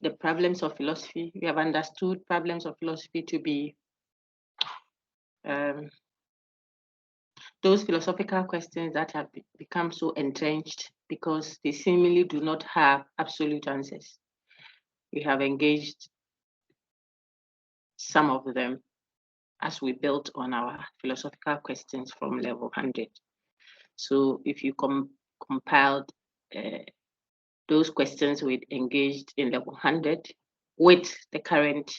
the problems of philosophy. We have understood problems of philosophy to be those philosophical questions that have become so entrenched because they seemingly do not have absolute answers. We have engaged some of them as we built on our philosophical questions from level 100. So if you compiled those questions we engaged in level 100 with the current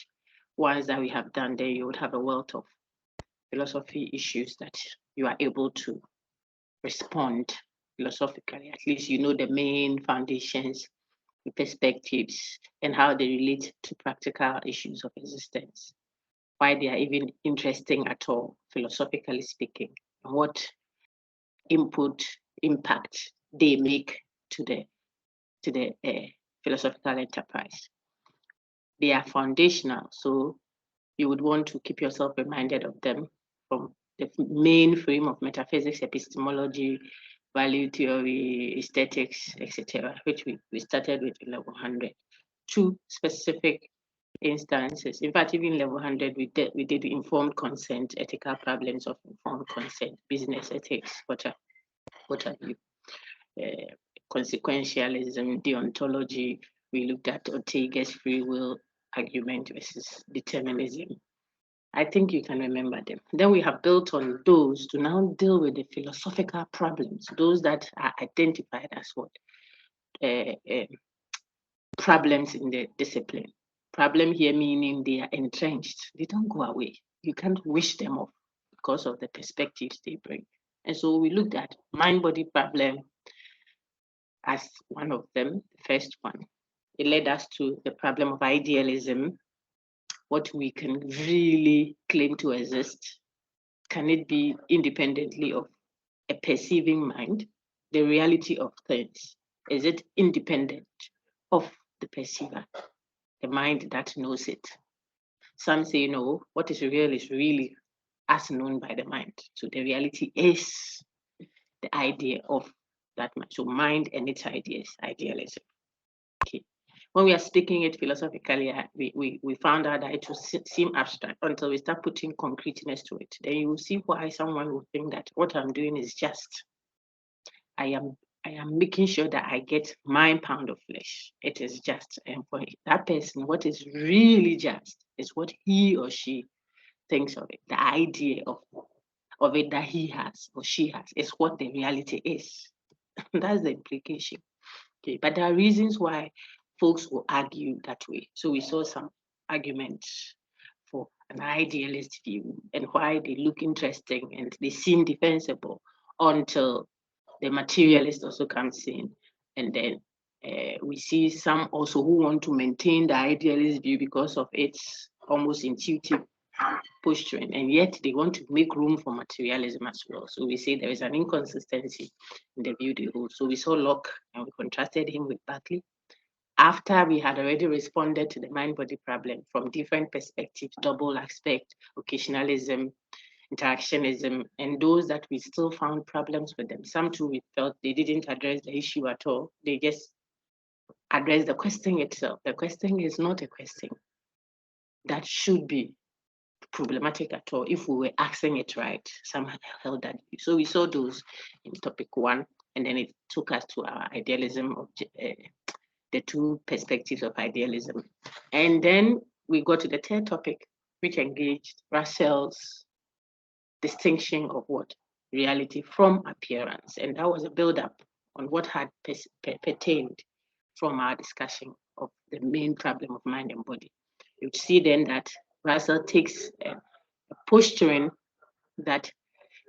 ones that we have done, then you would have a wealth of philosophy issues that you are able to respond philosophically. At least you know the main foundations, the perspectives, and how they relate to practical issues of existence, why they are even interesting at all, philosophically speaking, and what impact they make to the philosophical enterprise. They are foundational, so you would want to keep yourself reminded of them from the main frame of metaphysics, epistemology, value theory, aesthetics, etc., which we started with in level 100. Two specific instances. In fact, even level 100, we did informed consent, ethical problems of informed consent, business ethics, what have you. Consequentialism, deontology. We looked at Ortega's free will argument versus determinism. I think you can remember them. Then we have built on those to now deal with the philosophical problems, those that are identified as what? Problems in the discipline. Problem here meaning they are entrenched. They don't go away. You can't wish them off because of the perspectives they bring. And so we looked at mind-body problem as one of them, the first one. It led us to the problem of idealism, what we can really claim to exist. Can it be independently of a perceiving mind? The reality of things, is it independent of the perceiver, the mind that knows it? Some say no, what is real is really as known by the mind. So the reality is the idea of that mind. So mind and its ideas, idealism. Okay. When we are speaking it philosophically, we found out that it will seem abstract until we start putting concreteness to it. Then you will see why someone will think that what I'm doing is just. I am making sure that I get my pound of flesh. It is just. And for that person, what is really just is what he or she thinks of it. The idea of it that he has or she has is what the reality is. That's the implication. Okay, but there are reasons why folks will argue that way. So we saw some arguments for an idealist view and why they look interesting and they seem defensible until the materialist also comes in. And then we see some also who want to maintain the idealist view because of its almost intuitive posturing, and yet they want to make room for materialism as well. So we say there is an inconsistency in the view they hold. So we saw Locke and we contrasted him with Berkeley. After we had already responded to the mind-body problem from different perspectives, double aspect, occasionalism, interactionism, and those that we still found problems with them. Some too we felt they didn't address the issue at all. They just addressed the question itself. The question is not a question that should be problematic at all if we were asking it right. Some held that view. So we saw those in topic 1, and then it took us to our idealism of the two perspectives of idealism. And then we got to the third topic, which engaged Russell's distinction of what? Reality from appearance. And that was a build-up on what had pertained from our discussion of the main problem of mind and body. You see then that Russell takes a posturing that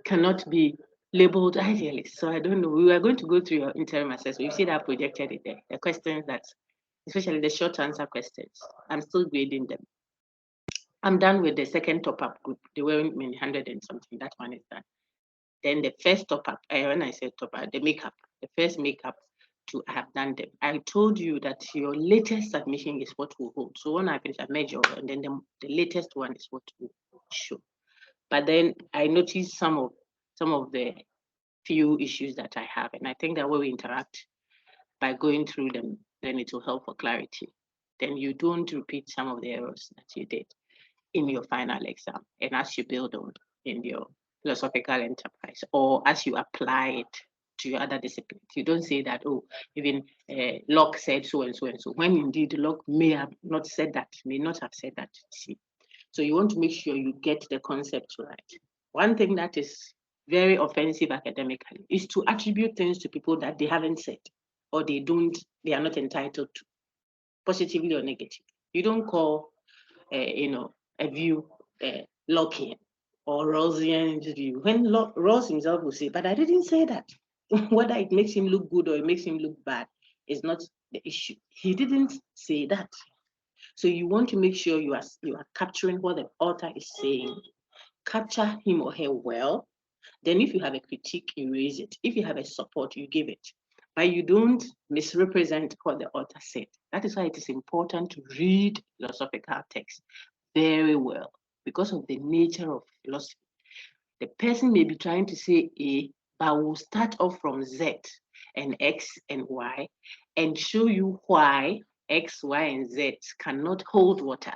cannot be labeled idealist. So I don't know. We were going to go through your interim assessment. You see that projected it there. The questions that, especially the short answer questions, I'm still grading them. I'm done with the second top-up group. They were 100 and something. That one is done. Then the first top-up, when I said top-up, the makeup, the first makeup, I have done them. I told you that your latest submission is what will hold. So when I finish, I measure, and then the latest one is what will show. But then I noticed some of the few issues that I have, and I think that when we interact by going through them, then it will help for clarity. then you don't repeat some of the errors that you did in your final exam and as you build on in your philosophical enterprise or as you apply it to your other disciplines. You don't say that, oh, even Locke said so and so and so, when indeed Locke may have not said that, may not have said that. See, so you want to make sure you get the concept right. One thing that is very offensive academically is to attribute things to people that they haven't said or they are not entitled to, positively or negatively. You don't call, a view Lockean or Rawlsian view. When Rawls himself will say, but I didn't say that. Whether it makes him look good or it makes him look bad is not the issue. He didn't say that. So you want to make sure you are capturing what the author is saying. Capture him or her well. Then if you have a critique, you raise it. If you have a support, you give it. But you don't misrepresent what the author said. That is why it is important to read philosophical texts very well because of the nature of philosophy. The person may be trying to say A, but will start off from Z and X and Y and show you why X, Y, and Z cannot hold water.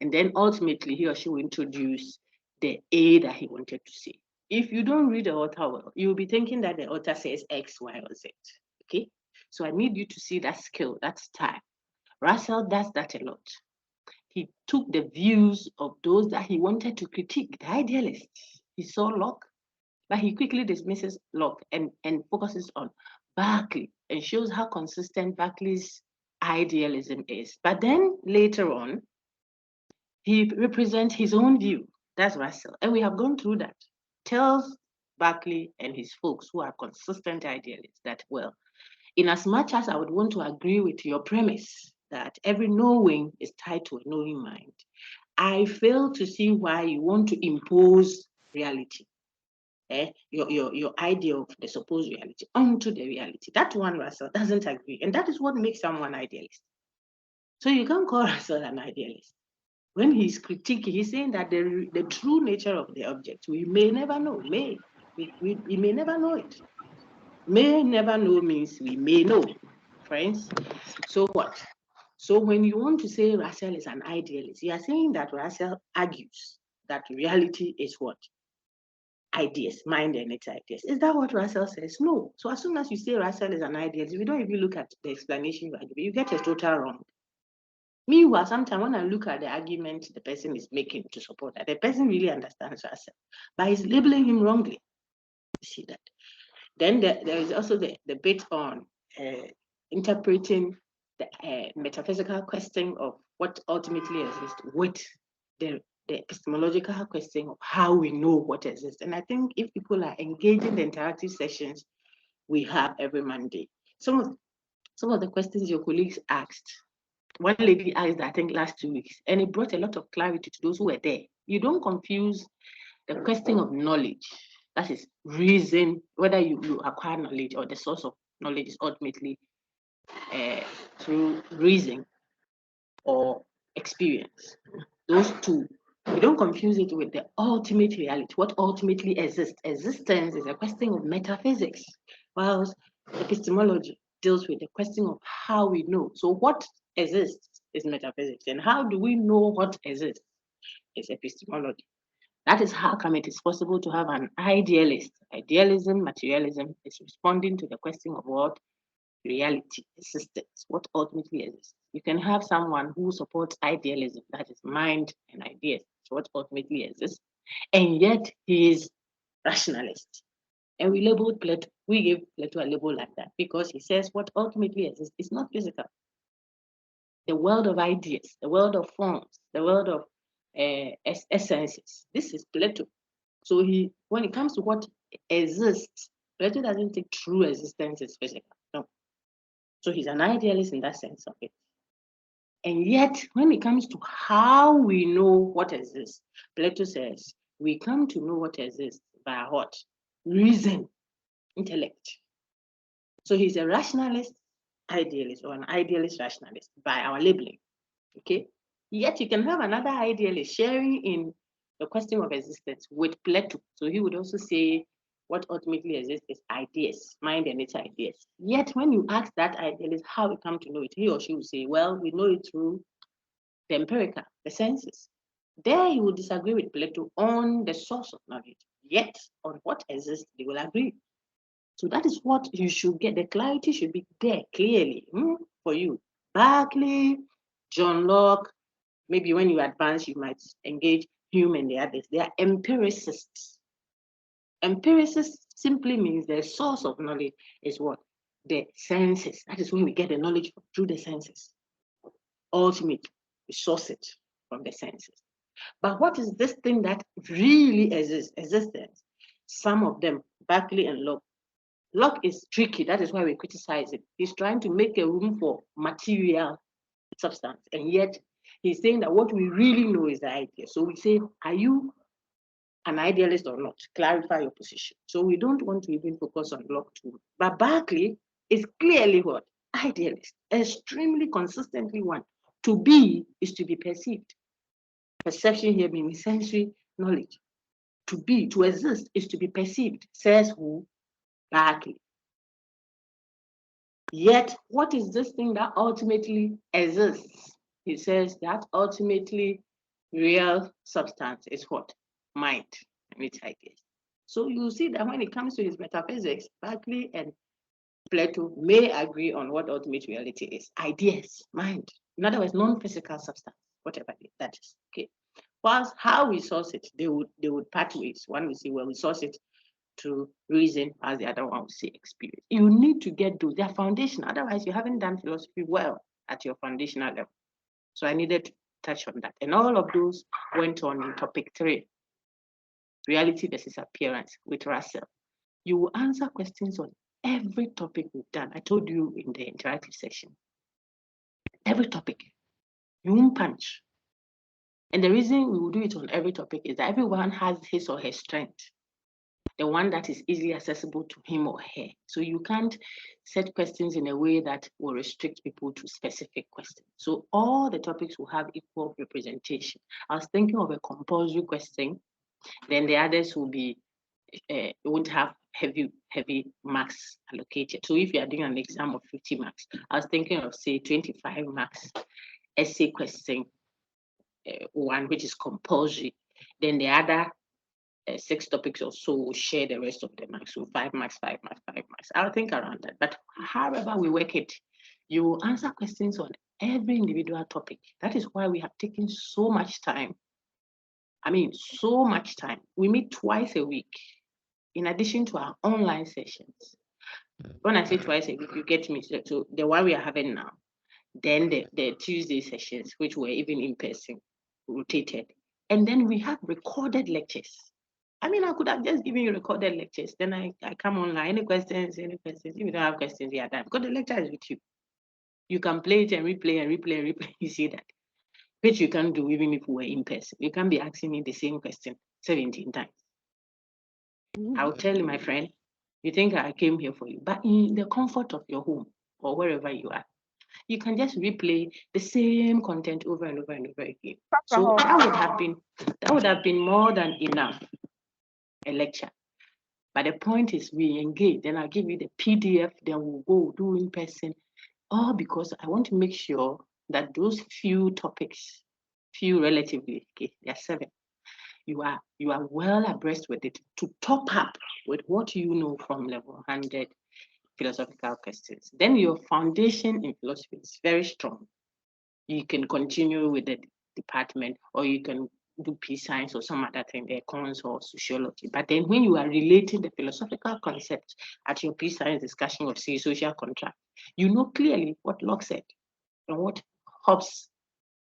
And then ultimately he or she will introduce the A that he wanted to say. If you don't read the author well, you'll be thinking that the author says X, Y, or Z. Okay? So I need you to see that skill, that style. Russell does that a lot. He took the views of those that he wanted to critique, the idealists. He saw Locke, but he quickly dismisses Locke and focuses on Berkeley and shows how consistent Berkeley's idealism is. But then later on, he represents his own view. That's Russell. And we have gone through that. Tells Berkeley and his folks who are consistent idealists that, well, in as much as I would want to agree with your premise that every knowing is tied to a knowing mind, I fail to see why you want to impose reality, your idea of the supposed reality onto the reality. That one, Russell, doesn't agree. And that is what makes someone idealist. So you can't call Russell an idealist. When he's critiquing, he's saying that the true nature of the object, we may never know. We may never know it. May never know means we may know, friends. So what? So when you want to say Russell is an idealist, you are saying that Russell argues that reality is what? Ideas, mind and its ideas. Is that what Russell says? No. So as soon as you say Russell is an idealist, we don't even look at the explanation you get it total wrong. Meanwhile, sometimes when I look at the argument the person is making to support that, the person really understands Russell, but he's labeling him wrongly. You see that? Then there is also the bit on interpreting the metaphysical question of what ultimately exists with the epistemological question of how we know what exists. And I think if people are engaging the interactive sessions we have every Monday, some of the questions your colleagues asked, one lady asked, I think, last 2 weeks, and it brought a lot of clarity to those who were there. You don't confuse the question of knowledge, that is reason, whether you acquire knowledge or the source of knowledge is ultimately through reason or experience. Those two, you don't confuse it with the ultimate reality, what ultimately exists. Existence is a question of metaphysics, whilst epistemology deals with the question of how we know. So what exists is metaphysics, and how do we know what exists is epistemology. That is how come it is possible to have an idealist. Idealism, materialism is responding to the question of what reality, existence, what ultimately exists. You can have someone who supports idealism, that is mind and ideas, so what ultimately exists, and yet he is rationalist. And we labeled Plato, we gave Plato a label like that because he says what ultimately exists is not physical. The world of ideas, the world of forms, the world of essences. This is Plato. So when it comes to what exists, Plato doesn't think true existence is physical. No. So he's an idealist in that sense of it. And yet, when it comes to how we know what exists, Plato says we come to know what exists by what? Reason, intellect. So he's a rationalist idealist or an idealist rationalist by our labeling. Okay? Yet you can have another idealist sharing in the question of existence with Plato. So he would also say what ultimately exists is ideas, mind and its ideas. Yet when you ask that idealist how we come to know it, he or she will say, well, we know it through the empirical, the senses. There he will disagree with Plato on the source of knowledge. Yet on what exists, they will agree. So that is what you should get. The clarity should be there clearly for you. Berkeley, John Locke, maybe when you advance, you might engage Hume and the others. They are empiricists. Empiricists simply means the source of knowledge is what? The senses. That is when we get the knowledge through the senses. Ultimately, we source it from the senses. But what is this thing that really existence? Some of them, Berkeley and Locke. Locke is tricky. That is why we criticize it. He's trying to make a room for material substance. And yet he's saying that what we really know is the idea. So we say, are you an idealist or not? Clarify your position. So we don't want to even focus on Locke too. But Berkeley is clearly what? Idealist. Extremely consistently one. To be is to be perceived. Perception here means sensory knowledge. To be, to exist, is to be perceived, says who? Berkeley. Yet, what is this thing that ultimately exists? He says that ultimately real substance is what? Mind and its ideas. So you see that when it comes to his metaphysics, Berkeley and Plato may agree on what ultimate reality is. Ideas, mind. In other words, non-physical substance, whatever that is. Okay. Whilst how we source it, they would part ways. One will say, well, we source it through reason, as the other one will say experience. You need to get those. They are foundation. Otherwise, you haven't done philosophy well at your foundational level. So I needed to touch on that. And all of those went on in topic 3, reality versus appearance with Russell. You will answer questions on every topic we've done. I told you in the interactive session. Every topic. You won't punch. And the reason we will do it on every topic is that everyone has his or her strength, the one that is easily accessible to him or her. So you can't set questions in a way that will restrict people to specific questions. So all the topics will have equal representation. I was thinking of a compulsory question, then the others will be, won't have heavy marks allocated. So if you are doing an exam of 50 marks, I was thinking of say 25 marks essay question, one which is compulsory, then the other 6 topics or so will share the rest of the marks. So 5 marks, 5 marks, 5 marks. I'll think around that. But however we work it, you will answer questions on every individual topic. That is why we have taken so much time. I mean, so much time. We meet twice a week, in addition to our online sessions. When I say twice a week, you get me. So the one we are having now, then the Tuesday sessions, which were even in person, rotated. And then we have recorded lectures. I mean, I could have just given you recorded lectures. Then I come online. Any questions? If you don't have questions, you are done. Because the lecture is with you. You can play it and replay and replay and replay. You see that. Which you can do even if we were in person. You can't be asking me the same question 17 times. I'll tell you, my friend, you think I came here for you. But in the comfort of your home or wherever you are, you can just replay the same content over and over and over again. So that would have been more than enough, a lecture. But the point is we engage, then I'll give you the PDF, then we'll go do in person, all because I want to make sure that those few topics, few relatively, okay, there are 7, you are well abreast with it to top up with what you know from level 100 philosophical questions. Then your foundation in philosophy is very strong. You can continue with the department, or you can do peace science or some other thing, econs or sociology. But then when you are relating the philosophical concepts at your peace science discussion of say social contract, you know clearly what Locke said and what Hobbes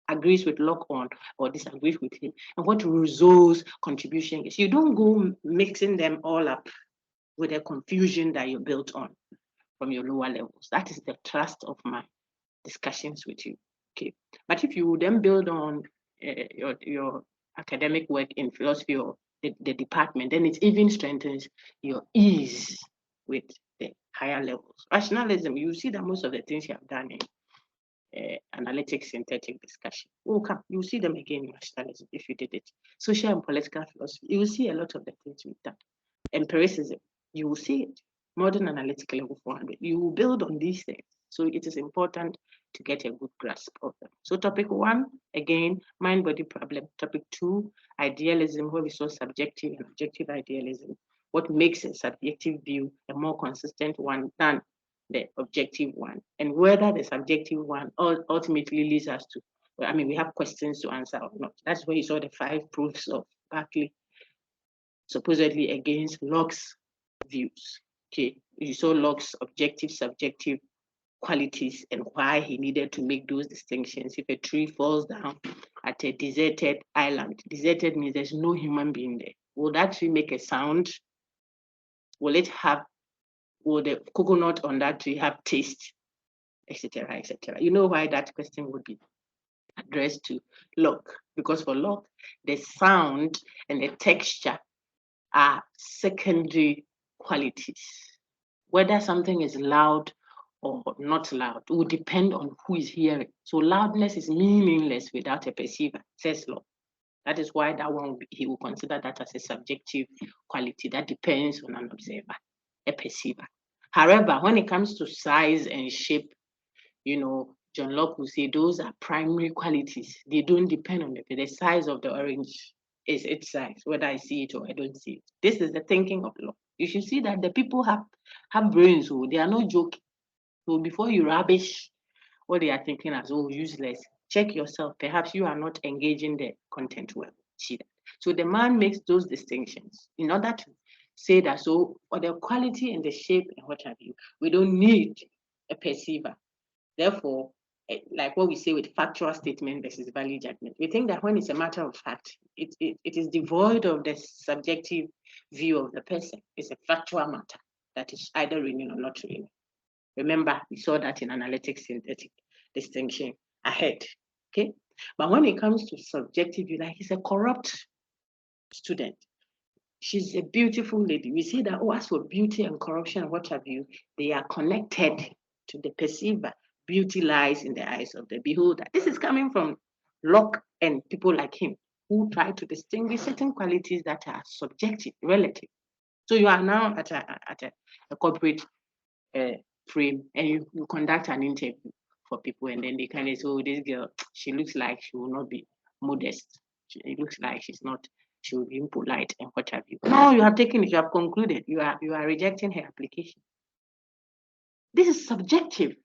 agrees with Locke on or disagrees with him, and what Rousseau's contribution is. You don't go mixing them all up with a confusion that you built on from your lower levels. That is the thrust of my discussions with you. Okay, but if you then build on your academic work in philosophy or the department, then it even strengthens your ease with the higher levels. Rationalism, you see that most of the things you have done in analytic synthetic discussion will come. You see them again in rationalism if you did it. Social and political philosophy, you will see a lot of the things we've done. Empiricism, You will see it. Modern analytical level 400. You will build on these things. So it is important to get a good grasp of them. So topic 1, again, mind-body problem. Topic 2, idealism, where we saw subjective and objective idealism. What makes a subjective view a more consistent one than the objective one, and whether the subjective one ultimately leads us to, well, I mean, we have questions to answer or not. That's where you saw the 5 proofs of Berkeley, supposedly against Locke's views. Okay, you saw Locke's objective, subjective qualities and why he needed to make those distinctions. If a tree falls down at a deserted island, deserted means there's no human being there. Will that tree make a sound? Will the coconut on that tree have taste, etc., etc.? You know why that question would be addressed to Locke? Because for Locke, the sound and the texture are secondary qualities. Whether something is loud or not loud will depend on who is hearing. So loudness is meaningless without a perceiver, says Locke. That is why that one, he will consider that as a subjective quality that depends on an observer, a perceiver. However, when it comes to size and shape, John Locke will say those are primary qualities. They don't depend on the size of the orange is its size, whether I see it or I don't see it. This is the thinking of Locke. You should see that the people have brains, so they are not joking. So before you rubbish what they are thinking as useless, check yourself. Perhaps you are not engaging the content well. See that. So the man makes those distinctions in order to say that, so for the quality and the shape and what have you, we don't need a perceiver. Therefore, like what we say with factual statement versus value judgment, we think that when it's a matter of fact, it is devoid of the subjective view of the person. It's a factual matter that is either real or not real. Remember, we saw that in analytic synthetic distinction ahead. Okay, but when it comes to subjective view, like he's a corrupt student. She's a beautiful lady. We see that, as for beauty and corruption and what have you, they are connected to the perceiver. Beauty lies in the eyes of the beholder. This is coming from Locke and people like him who try to distinguish certain qualities that are subjective, relative. So you are now at a corporate frame and you conduct an interview for people, and then they kind of say, oh, this girl, she looks like she will not be modest. It looks like she will be impolite and what have you. No, you have taken it, you have concluded, you are rejecting her application. This is subjective.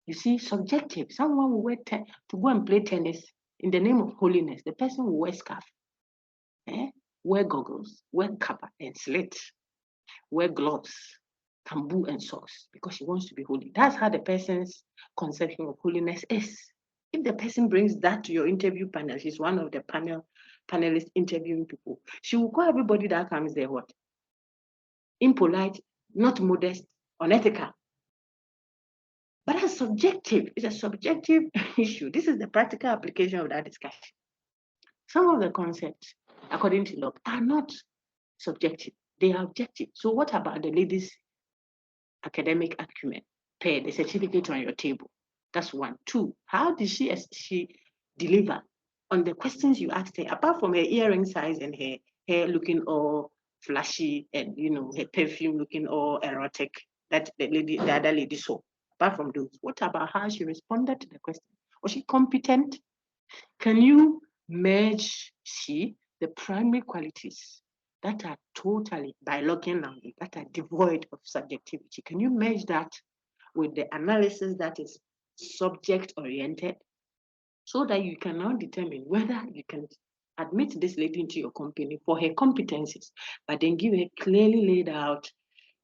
You see, subjective. Someone will to go and play tennis in the name of holiness. The person will wear scarf, wear goggles, wear kappa and slit, wear gloves, tambu and socks, because she wants to be holy. That's how the person's conception of holiness is. If the person brings that to your interview panel, she's one of the panelists interviewing people, she will call everybody that comes there what? Impolite, not modest, unethical. But that's subjective. It's a subjective issue. This is the practical application of that discussion. Some of the concepts, according to Locke, are not subjective. They are objective. So what about the lady's academic acumen? Pay the certificate on your table. That's 1. 2, how did she deliver on the questions you asked her, apart from her earring size and her hair looking all flashy and her perfume looking all erotic that the other lady saw? Apart from those, what about how she responded to the question? Was she competent? Can you merge the primary qualities that are totally, by Lockean language, that are devoid of subjectivity? Can you merge that with the analysis that is subject-oriented, so that you can now determine whether you can admit this lady into your company for her competencies, but then give her clearly laid out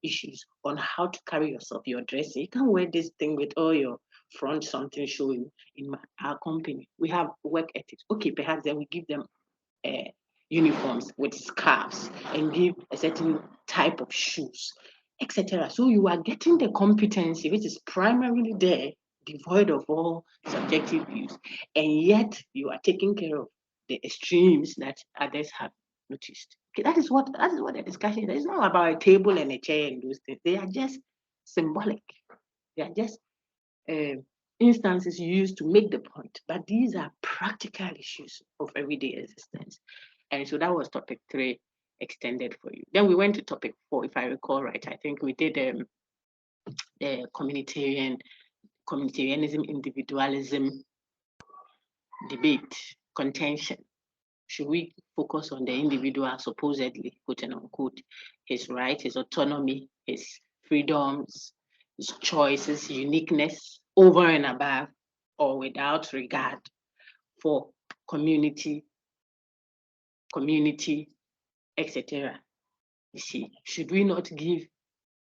issues on how to carry yourself, your dressing. You can't wear this thing with all your front something showing in our company. We have work ethics. Okay, perhaps then we give them uniforms with scarves and give a certain type of shoes, etc. So you are getting the competency, which is primarily there, devoid of all subjective views, and yet you are taking care of the extremes that others have noticed. Okay, that is what the discussion is. It's not about a table and a chair and those things. They are just symbolic. They are just instances used to make the point. But these are practical issues of everyday existence. And so that was topic 3. extended for you. Then we went to topic 4, if I recall right. I think we did the communitarianism, individualism debate, contention. Should we focus on the individual, supposedly, quote and unquote, his right, his autonomy, his freedoms, his choices, uniqueness, over and above, or without regard for community, etc.? You see, should we not give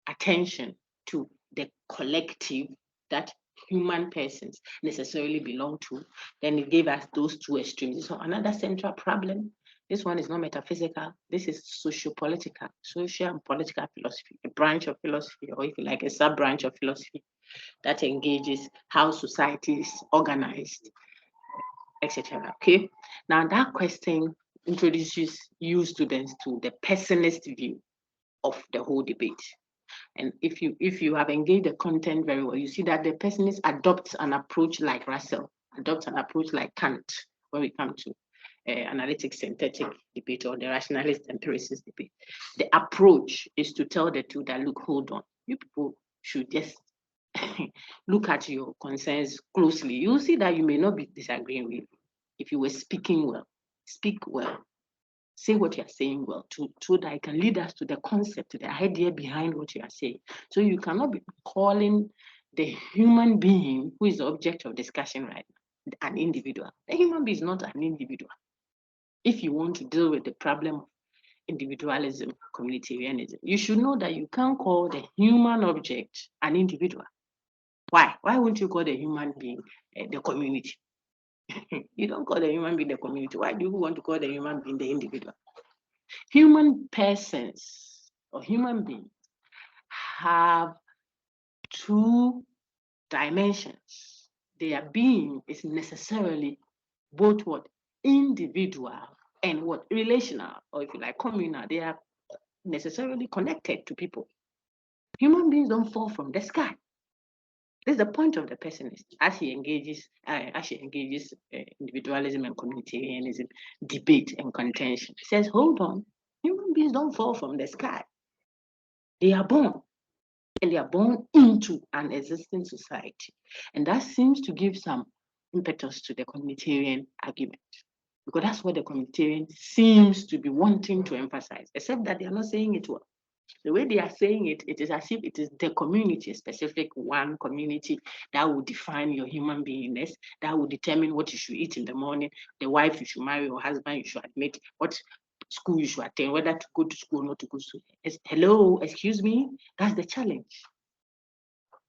attention to the collective that human persons necessarily belong to? Then it gave us those two extremes. So another central problem, this one is not metaphysical, this is socio-political, social and political philosophy, a branch of philosophy, or if you like, a sub-branch of philosophy that engages how society is organized, etc. Okay, now that question introduces you students to the pessimist view of the whole debate. And if you have engaged the content very well, you see that the pessimist adopts an approach like Russell, adopts an approach like Kant when we come to analytic synthetic debate or the rationalist empiricist debate. The approach is to tell the two that, look, hold on, you people should just look at your concerns closely. You'll see that you may not be disagreeing with. If you were speaking well, speak well. Say what you're saying well, so that it can lead us to the concept, to the idea behind what you are saying. So you cannot be calling the human being who is the object of discussion right now an individual. The human being is not an individual. If you want to deal with the problem of individualism, communitarianism, you should know that you can't call the human object an individual. Why? Why won't you call the human being the community? You don't call the human being the community. Why do you want to call the human being the individual? Human persons or human beings have two dimensions. Their being is necessarily both what? Individual and what? Relational, or if you like, communal. They are necessarily connected to people. Human beings don't fall from the sky. This is the point of the pessimist as she engages individualism and communitarianism debate and contention. She says, hold on, human beings don't fall from the sky. They are born, and they are born into an existing society. And that seems to give some impetus to the communitarian argument, because that's what the communitarian seems to be wanting to emphasize, except that they are not saying it well. The way they are saying it, it is as if it is the community, a specific one community that will define your human beingness, that will determine what you should eat in the morning, the wife you should marry or husband you should admit, what school you should attend, whether to go to school or not to go to school. Hello, excuse me, that's the challenge.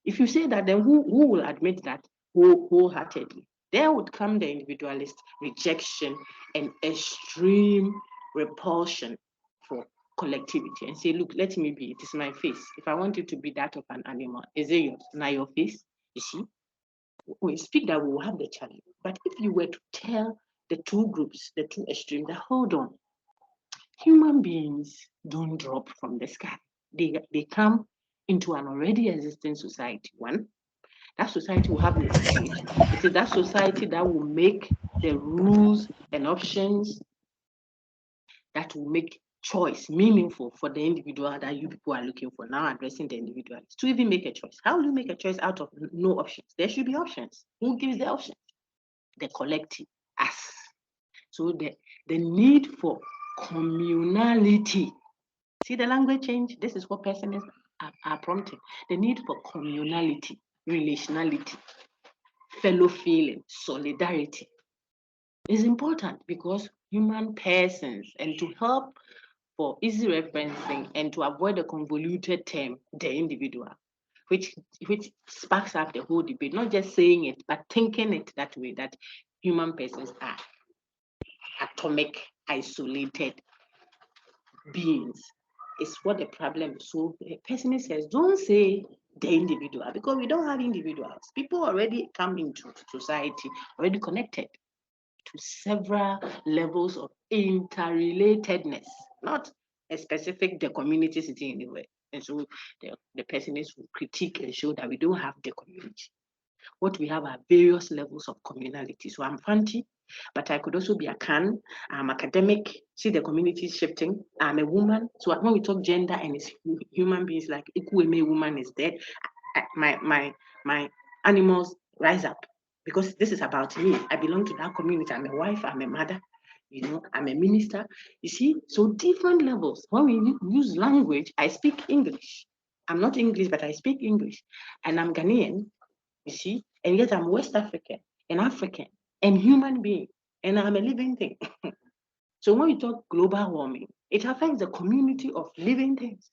If you say that, then who will admit that wholeheartedly? There would come the individualist rejection and extreme repulsion for collectivity and say, look, let me be, it is my face. If I want it to be that of an animal, is it yours? Not your face? You see? We speak that we will have the challenge. But if you were to tell the two groups, the two extremes, that hold on, human beings don't drop from the sky. They come into an already existing society. One, that society will have legitimacy. It is that society that will make the rules and options that will make choice meaningful for the individual that you people are looking for. Now addressing the individualist to even make a choice. How will you make a choice out of no options? There should be options. Who gives the options? The collective, us. So the need for communality. See the language change? This is what pessimists are prompting. The need for communality, relationality, fellow feeling, solidarity is important because human persons, and to help for easy referencing and to avoid the convoluted term, the individual, which sparks up the whole debate, not just saying it, but thinking it that way, that human persons are atomic, isolated beings, is what the problem is. So the pessimist says, don't say the individual, because we don't have individuals. People already come into society, already connected to several levels of interrelatedness, not a specific the community sitting anywhere. And so the pessimists will critique and show that we don't have the community. What we have are various levels of communality. So I'm Fanti, But I could also be a can. I'm academic. See, the community is shifting. I'm a woman. So when we talk gender and it's human beings, like Ikueme woman is there, my animals rise up because this is about me. I belong to that community. I'm a wife. I'm a mother. I'm a minister. You see, so different levels. When we use language, I speak English. I'm not English, but I speak English. And I'm Ghanaian, you see, and yet I'm West African and African and human being, and I'm a living thing. So when we talk global warming, it affects the community of living things.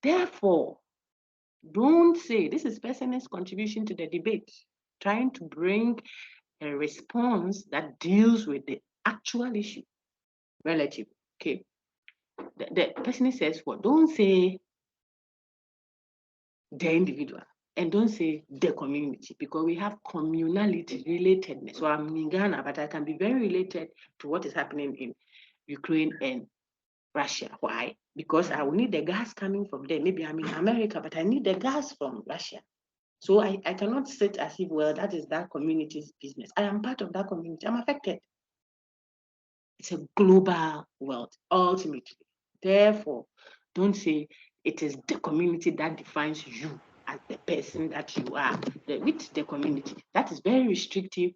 Therefore, don't say, this is person's contribution to the debate, trying to bring a response that deals with the actual issue, relative, okay? The person says what? Don't say the individual and don't say the community, because we have communality, relatedness. So I'm in Ghana, but I can be very related to what is happening in Ukraine and Russia. Why? Because I will need the gas coming from there. Maybe I'm in America, but I need the gas from Russia. So I cannot sit as if, well, that is that community's business. I am part of that community. I'm affected. It's a global world, ultimately. Therefore, don't say it is the community that defines you as the person that you are with the community. That is very restrictive.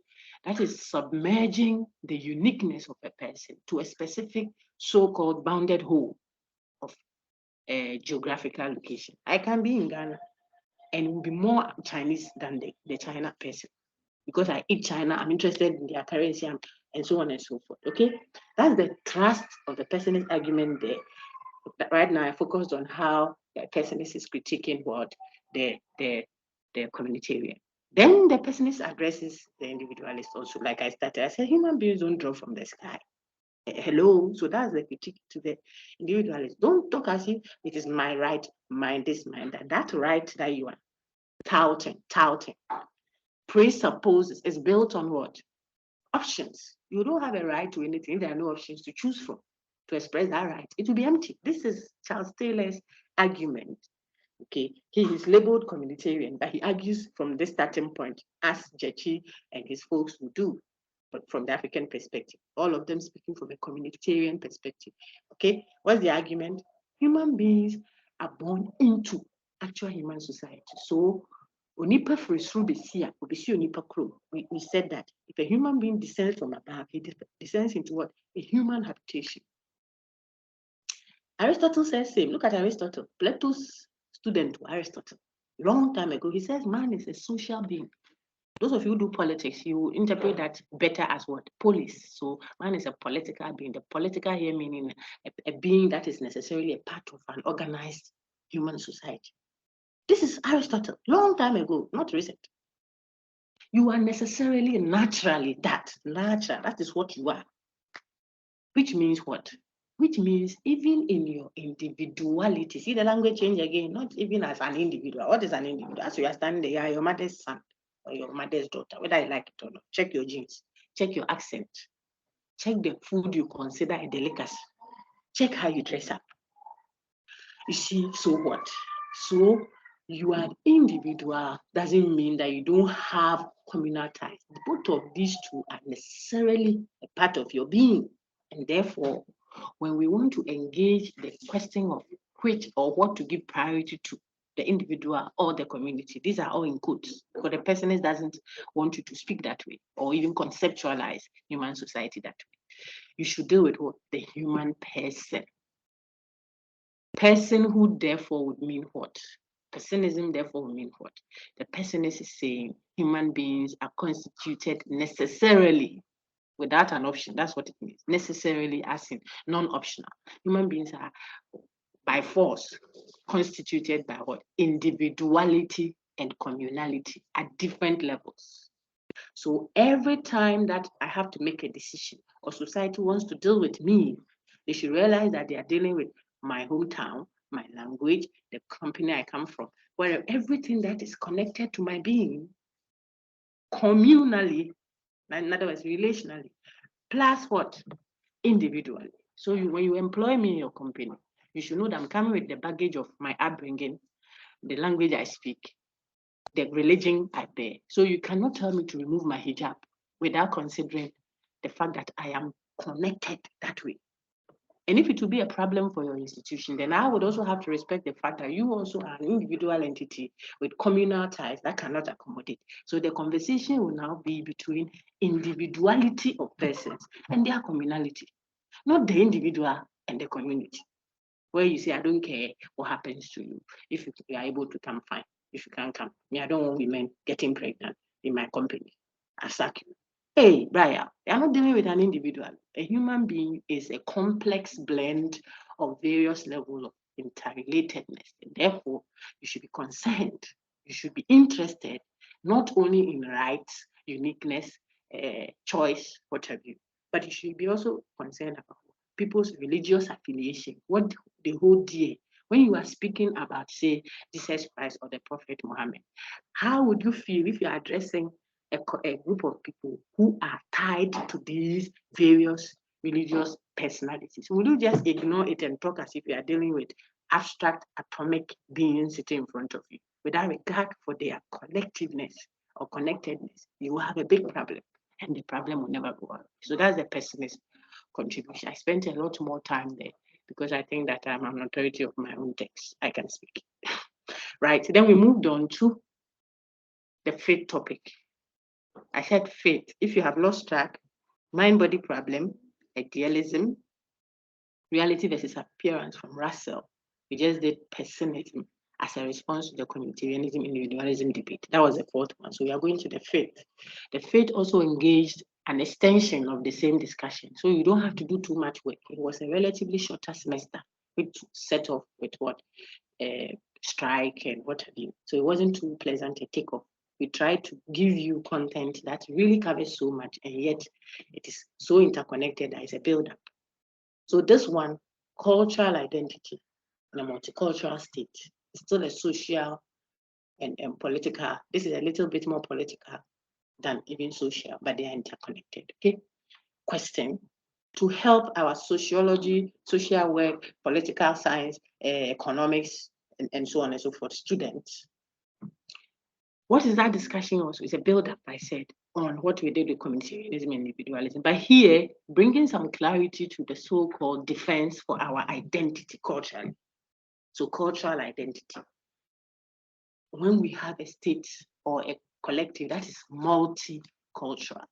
That is submerging the uniqueness of a person to a specific so-called bounded whole of a geographical location. I can be in Ghana and will be more Chinese than the China person because I eat China, I'm interested in their currency and so on and so forth. Okay, that's the thrust of the pessimist argument there. But right now, I focused on how the pessimist is critiquing what the communitarian. Then the pessimist addresses the individualist also. Like I started, I said human beings don't drop from the sky. Hello, so that's the critique to the individualist. Don't talk as if it is my right, mine this, mine that. That right that you are touting, presupposes is built on what? Options. You don't have a right to anything if there are no options to choose from to express that right. It will be empty. This is Charles Taylor's argument. Okay, he is labeled communitarian, but he argues from this starting point, as Jechi and his folks would do, but from the African perspective. All of them speaking from a communitarian perspective. Okay, what's the argument? Human beings are born into actual human society. So Onipa firi besia, obesi onipa kro. We said that if a human being descends from above, he descends into what? A human habitation. Aristotle says same. Look at Aristotle, Plato's student to Aristotle. Long time ago, he says man is a social being. Those of you who do politics, you interpret that better as what? Polis. So man is a political being. The political here meaning a being that is necessarily a part of an organized human society. This is Aristotle, long time ago, not recent. You are necessarily naturally that. Natural, that is what you are. Which means what? Which means even in your individuality, see the language change again, not even as an individual. What is an individual? As you are standing there, you are your mother's son or your mother's daughter, whether you like it or not. Check your genes, check your accent, check the food you consider a delicacy, check how you dress up. You see, so what? So you are individual doesn't mean that you don't have communal ties. Both of these two are necessarily a part of your being. And therefore, when we want to engage the question of which or what to give priority to, the individual or the community, these are all in quotes, because the pessimist doesn't want you to speak that way or even conceptualize human society that way. You should deal with what? The human person. Person who therefore would mean what? Personism therefore would mean what? The pessimist is saying human beings are constituted necessarily without an option. That's what it means. Necessarily as in non-optional. Human beings are by force constituted by what? Individuality and communality at different levels. So every time that I have to make a decision or society wants to deal with me, they should realize that they are dealing with my hometown, my language, the company I come from, where everything that is connected to my being, communally, in other words, relationally, plus what? Individually. So when you employ me in your company, you should know that I'm coming with the baggage of my upbringing, the language I speak, the religion I bear. So you cannot tell me to remove my hijab without considering the fact that I am connected that way. And if it will be a problem for your institution, then I would also have to respect the fact that you also are an individual entity with communal ties that cannot accommodate. So the conversation will now be between individuality of persons and their communality, not the individual and the community, where you say, I don't care what happens to you. If you are able to come, fine. If you can't come, I don't want women getting pregnant in my company. I sack you. Hey, Brian, they are not dealing with an individual. A human being is a complex blend of various levels of interrelatedness. And therefore, you should be concerned. You should be interested, not only in rights, uniqueness, choice, what have you, but you should be also concerned about people's religious affiliation, what they hold dear. When you are speaking about, say, Jesus Christ or the Prophet Muhammad, how would you feel if you are addressing a group of people who are tied to these various religious personalities? Will you just ignore it and talk as if you are dealing with abstract atomic beings sitting in front of you without regard for their collectiveness or connectedness? You will have a big problem, and the problem will never go away. So that's the pessimist contribution. I spent a lot more time there because I think that I'm an authority of my own text. I can speak. Right. Then we moved on to the faith topic. I said faith. If you have lost track, mind-body problem, idealism, reality versus appearance from Russell. We just did personism as a response to the communitarianism individualism debate. That was the fourth one. So we are going to the faith. The faith also engaged an extension of the same discussion. So you don't have to do too much work. It was a relatively shorter semester, which set off with what? Strike and what have you. So it wasn't too pleasant a takeoff. We tried to give you content that really covers so much, and yet it is so interconnected that it's a build-up. So this one, cultural identity in a multicultural state, is still a social and political. This is a little bit more political than even social, but they are interconnected. Okay. Question: to help our sociology, social work, political science, economics, and so on and so forth students, what is that discussion also? It's a build-up, I said, on what we did with communitarianism and individualism. But here, bringing some clarity to the so-called defense for our identity culturally. So cultural identity. When we have a state or a collective that is multicultural,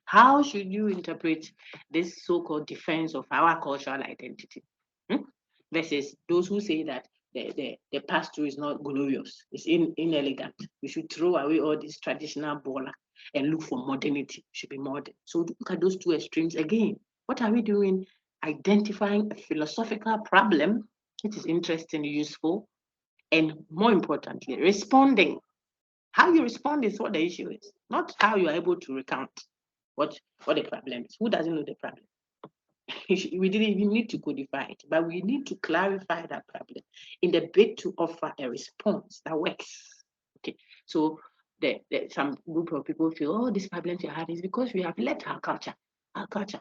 how should you interpret this so-called defense of our cultural identity? Versus those who say that the past is not glorious, it's inelegant. We should throw away all this traditional baller and look for modernity. It should be modern. So look at those two extremes again. What are we doing? Identifying a philosophical problem, which is interesting, useful, and more importantly, responding. How you respond is what the issue is, not how you are able to recount what the problem is. Who doesn't know the problem? We didn't even need to codify it, but we need to clarify that problem in the bid to offer a response that works. Okay, so some group of people feel, oh, this problem you have is because we have left our culture. Our culture.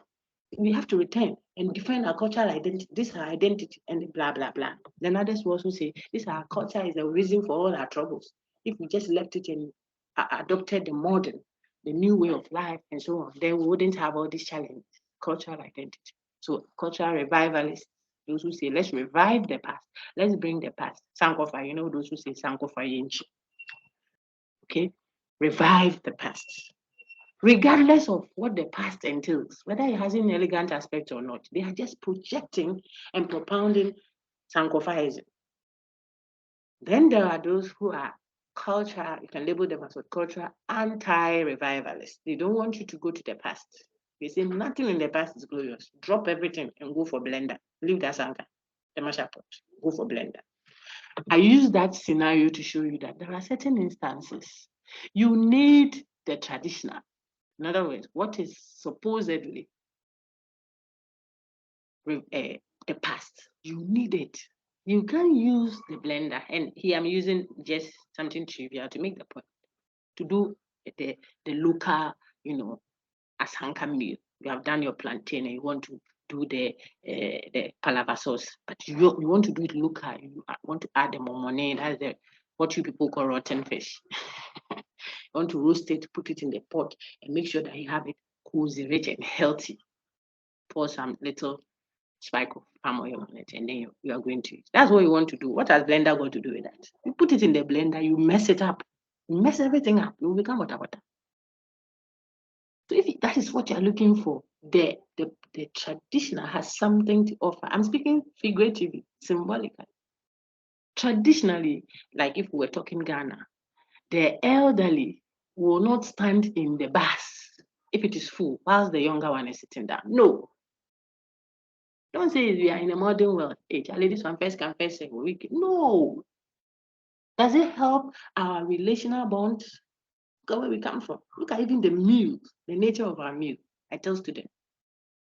We have to return and define our cultural identity. This is our identity and blah, blah, blah. Then others will also say, this our culture is the reason for all our troubles. If we just left it and adopted the modern, the new way of life and so on, then we wouldn't have all these challenges. Cultural identity. So cultural revivalists, those who say, let's revive the past. Let's bring the past. Sankofa, you know those who say Sankofa Yenchi. Okay? Revive the past. Regardless of what the past entails, whether it has an elegant aspect or not, they are just projecting and propounding Sankofaism. Then there are those who are cultural, you can label them as a cultural anti-revivalists. They don't want you to go to the past. They say nothing in the past is glorious. Drop everything and go for blender. Leave that Sanka, the mashup pot. Go for blender. I use that scenario to show you that there are certain instances you need the traditional. In other words, what is supposedly the past, you need it. You can use the blender, and here I'm using just something trivial to make the point, to do the local, asanka meal. You have done your plantain and you want to do the palava sauce, but you want to do it local. You want to add the momone, that's what you people call rotten fish. You want to roast it, put it in the pot, and make sure that you have it cozy, rich, and healthy. Pour some little spike of palm oil on it, and then you are going to eat. That's what you want to do. What has blender got to do with that? You put it in the blender, you mess it up, you mess everything up, it will become water. So if that is what you're looking for, the traditional has something to offer. I'm speaking figuratively, symbolically. Traditionally, like if we were talking Ghana, the elderly will not stand in the bus if it is full, whilst the younger one is sitting down. No. Don't say we are in a modern world. Hey, this one first come first serve. No. Does it help our relational bonds? Look at where we come from. Look at even the meal, the nature of our meal. I tell students,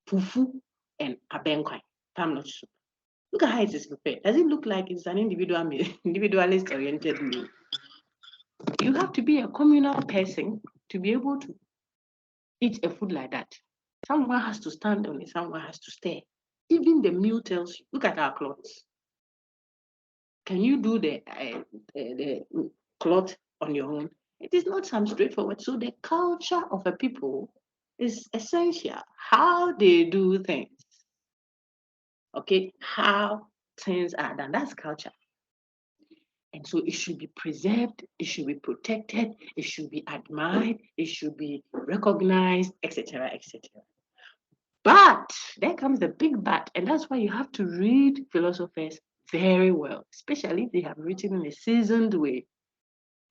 fufu and abenkwai, palm soup. Look at how it is prepared. Does it look like it's an individual meal, individualist-oriented meal? You have to be a communal person to be able to eat a food like that. Someone has to stand on it, someone has to stare. Even the meal tells you, look at our clothes. Can you do the cloth on your own? It is not some straightforward. So the culture of a people is essential. How they do things. Okay, how things are done. That's culture. And so it should be preserved, it should be protected, it should be admired, it should be recognized, etc., etc. But there comes the big but, and that's why you have to read philosophers very well, especially if they have written in a seasoned way.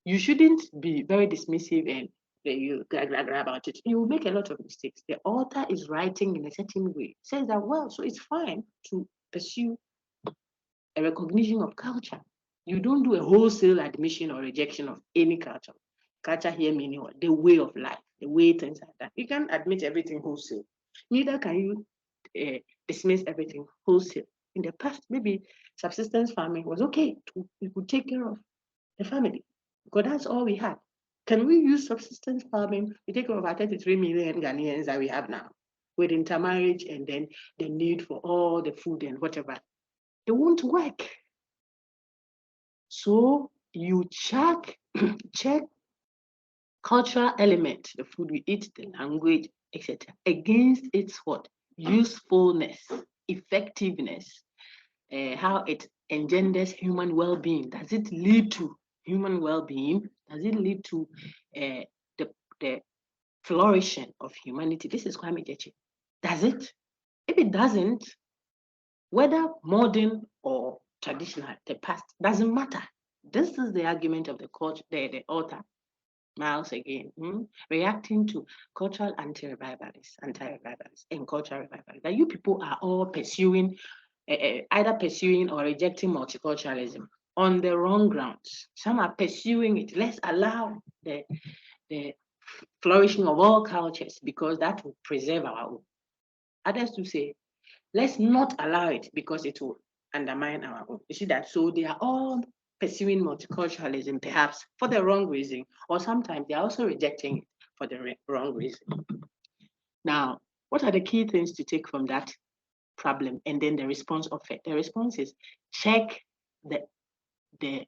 You shouldn't be very dismissive and you about it. You will make a lot of mistakes. The author is writing in a certain way, says that, well, so it's fine to pursue a recognition of culture. You don't do a wholesale admission or rejection of any culture. Culture here meaning what? The way of life, the way things are done. You can't admit everything wholesale. Neither can you dismiss everything wholesale. In the past, maybe subsistence farming was okay. We could take care of the family because that's all we had. Can we use subsistence farming to take care of our 33 million Ghanaians that we have now with intermarriage and then the need for all the food and whatever? It won't work. So you check cultural element, the food we eat, the language, etc., against its what? Usefulness, effectiveness, how it engenders human well-being. Does it lead to human well-being? Does it lead to the flourishing of humanity? This is Kwame Gyekye. Does it? If it doesn't, whether modern or traditional, the past, doesn't matter. This is the argument of the author, Miles again, reacting to cultural anti-revivalists, and cultural revivalists. That you people are all pursuing, either pursuing or rejecting multiculturalism on the wrong grounds. Some are pursuing it. Let's allow the flourishing of all cultures because that will preserve our own. Others to say, let's not allow it because it will undermine our own. You see that? So they are all pursuing multiculturalism, perhaps for the wrong reason, or sometimes they are also rejecting it for the wrong reason. Now, what are the key things to take from that problem and then the response of it? The response is check the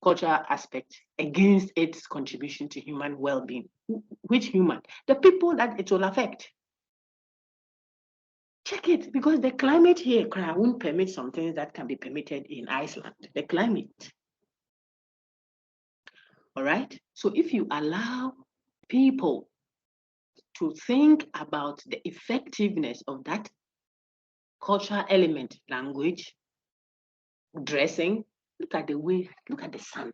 cultural aspect against its contribution to human well-being. Which human? The people that it will affect. Check it, because the climate here won't permit some things that can be permitted in Iceland. The climate. All right? So if you allow people to think about the effectiveness of that cultural element, language, dressing, look at the sun.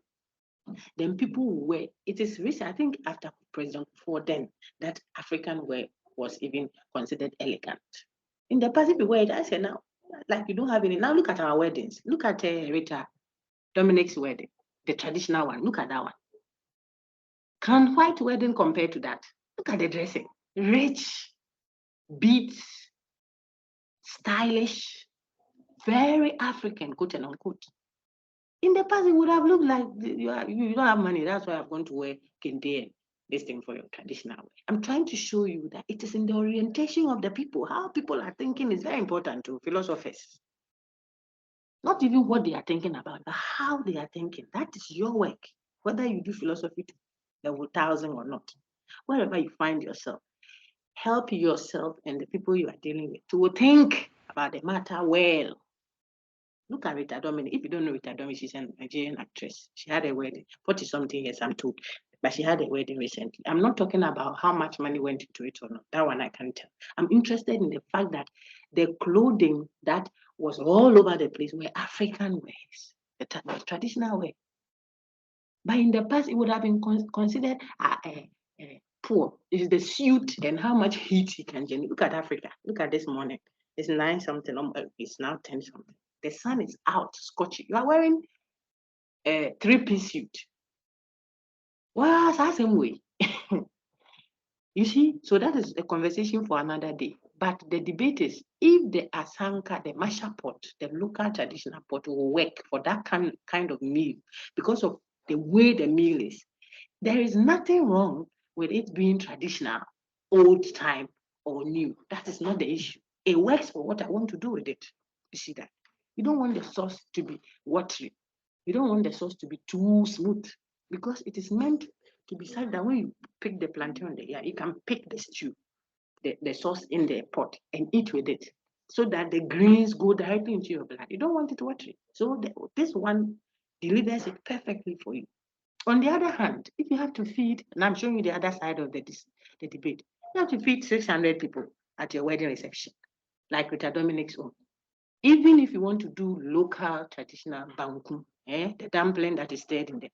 Then people will wear, it is recent, I think after President Ford then, that African wear was even considered elegant. In the past, if you wear it, I say now, like you don't have any. Now look at our weddings. Look at Rita Dominic's wedding, the traditional one. Look at that one. Can white wedding compare to that? Look at the dressing. Rich, beads, stylish, very African, quote and unquote. In the past, it would have looked like you don't have money. That's why I've gone to wear kente and this thing for your traditional way. I'm trying to show you that it is in the orientation of the people. How people are thinking is very important to philosophers. Not even what they are thinking about, but how they are thinking. That is your work. whether you do philosophy to level 1,000 or not, wherever you find yourself, help yourself and the people you are dealing with to think about the matter well. Look at Rita Dominic. If you don't know Rita Dominic, she's a Nigerian actress. She had a wedding, 40-something years, I'm told, but she had a wedding recently. I'm not talking about how much money went into it or not. That one I can't tell. I'm interested in the fact that the clothing that was all over the place were African wears, the traditional wear. But in the past, it would have been considered poor. It's the suit and how much heat it can generate. Look at Africa. Look at this morning. It's 9-something. It's now 10-something. The sun is out, scorching. You are wearing a 3-piece suit. Well, that's the same way. You see, so that is a conversation for another day. But the debate is if the asanka, the masha pot, the local traditional pot will work for that kind of meal because of the way the meal is. There is nothing wrong with it being traditional, old time, or new. That is not the issue. It works for what I want to do with it. You see that? You don't want the sauce to be watery. You don't want the sauce to be too smooth because it is meant to be such that when you pick the plantain, you can pick the stew, the sauce in the pot and eat with it so that the greens go directly into your blood. You don't want it watery. So this one delivers it perfectly for you. On the other hand, if you have to feed, and I'm showing you the other side of the debate, you have to feed 600 people at your wedding reception, like Rita Dominic's own. Even if you want to do local traditional banku, the dumpling that is stirred in the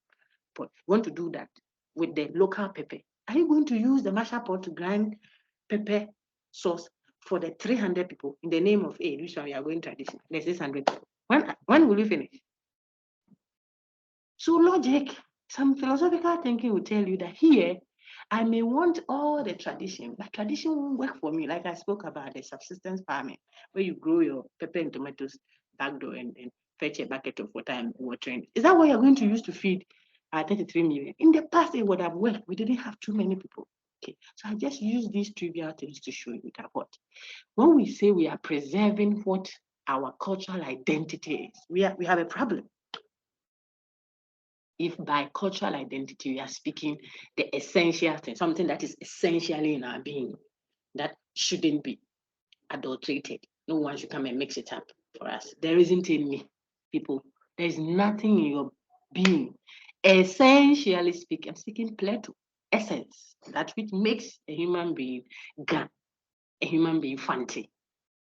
pot, you want to do that with the local pepper. Are you going to use the masher pot to grind pepper sauce for the 300 people in the name of which one we are going traditional? The 600 people. When will you finish? So logic, some philosophical thinking will tell you that here, I may want all the tradition, but tradition won't work for me. Like I spoke about the subsistence farming, where you grow your pepper and tomatoes back door and fetch a bucket of water and watering. Is that what you're going to use to feed 33 million? In the past, it would have worked. We didn't have too many people. Okay, so I just use these trivial things to show you that what when we say we are preserving what our cultural identity is, we have a problem. If by cultural identity we are speaking the essential thing, something that is essentially in our being, that shouldn't be adulterated. No one should come and mix it up for us. There isn't any people. There's nothing in your being. Essentially speaking, I'm speaking Plato, essence, that which makes a human being gan, a human being fancy,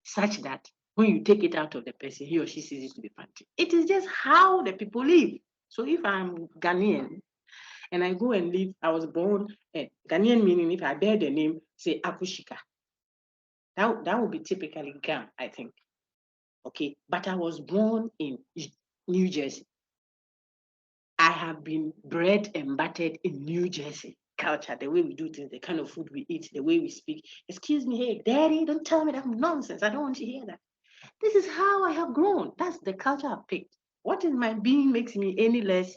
such that when you take it out of the person, he or she ceases to be fancy. It is just how the people live. So if I'm Ghanaian and I go and live, I was born Ghanaian, meaning if I bear the name, say Akushika, that would be typically Ghan, I think. Okay, but I was born in New Jersey. I have been bred and battered in New Jersey culture, the way we do things, the kind of food we eat, the way we speak. Excuse me, hey, daddy, don't tell me that nonsense. I don't want to hear that. This is how I have grown. That's the culture I've picked. What in my being makes me any less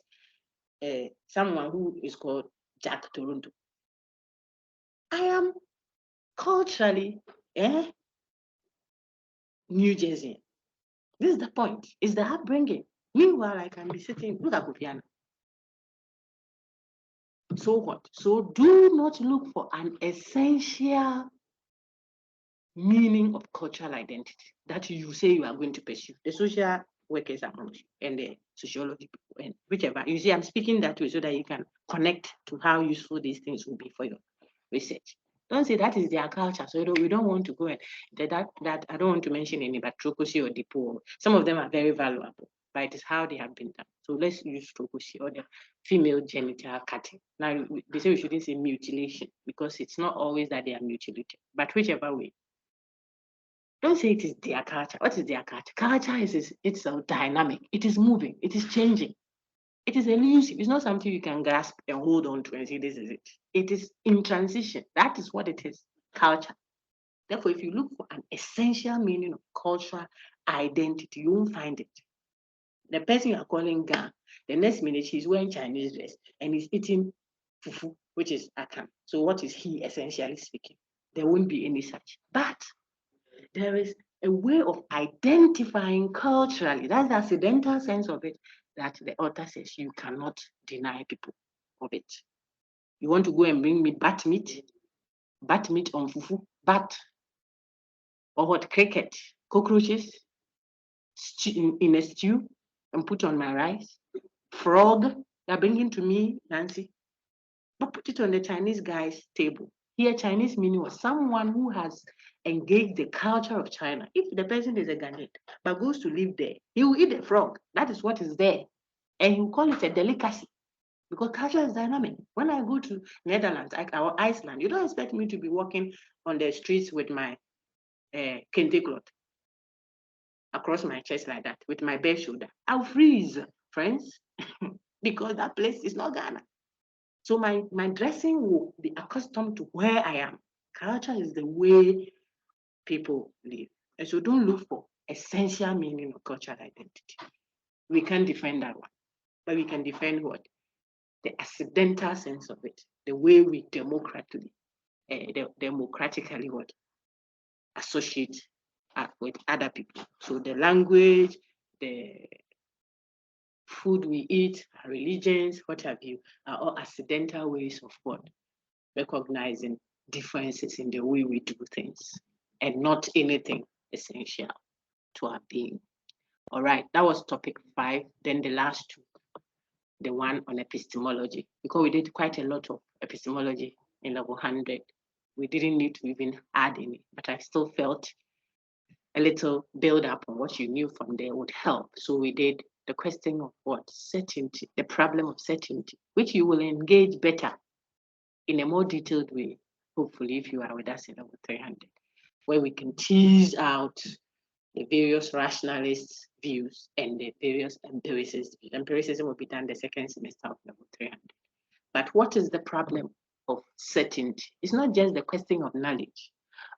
someone who is called Jack Toronto? I am culturally New Jersey. This is the point. It's the upbringing. Meanwhile, I can be sitting, look at Kofiana. So what? So do not look for an essential meaning of cultural identity that you say you are going to pursue. The social workers among you and the sociology people and whichever. You see, I'm speaking that way so that you can connect to how useful these things will be for your research. Don't say that is their culture. So we don't want to go and that I don't want to mention any, but Trokosi or Dipo. Some of them are very valuable, but it is how they have been done. So let's use Trokosi or the female genital cutting. Now they say we shouldn't say mutilation because it's not always that they are mutilated, but whichever way. Don't say it is their culture. What is their culture? Culture is itself dynamic. It is moving. It is changing. It is elusive. It's not something you can grasp and hold on to and say this is it. It is in transition. That is what it is. Culture. Therefore, if you look for an essential meaning of cultural identity, you won't find it. The person you are calling Gan, the next minute he's wearing Chinese dress and he's eating fufu, which is akam. So what is he essentially speaking? There won't be any such. But there is a way of identifying culturally, that's the accidental sense of it, that the author says you cannot deny people of it. You want to go and bring me bat meat on fufu, bat, or what, cricket, cockroaches in a stew and put on my rice, frog, they're bringing to me, Nancy, but put it on the Chinese guy's table. Here, Chinese meaning was someone who has engaged the culture of China. If the person is a Ghanaian but goes to live there, he will eat a frog. That is what is there. And he will call it a delicacy because culture is dynamic. When I go to Netherlands or Iceland, you don't expect me to be walking on the streets with my kente cloth across my chest like that with my bare shoulder. I'll freeze, friends, because that place is not Ghana. So my dressing will be accustomed to where I am. Culture is the way people live. And so don't look for essential meaning of cultural identity. We can't defend that one, but we can defend what? The accidental sense of it, the way we democratically what? Associate with other people. So the language, the food we eat, our religions, what have you, are all accidental ways of what? Recognizing differences in the way we do things and not anything essential to our being. All right, that was topic 5. Then the last 2, the one on epistemology, because we did quite a lot of epistemology in level 100. We didn't need to even add any, but I still felt a little build up on what you knew from there would help. So we did the question of what? Certainty, the problem of certainty, which you will engage better in a more detailed way, hopefully, if you are with us in level 300, where we can tease out the various rationalist views and the various empiricists. Empiricism will be done the second semester of level 300. But what is the problem of certainty? It's not just the question of knowledge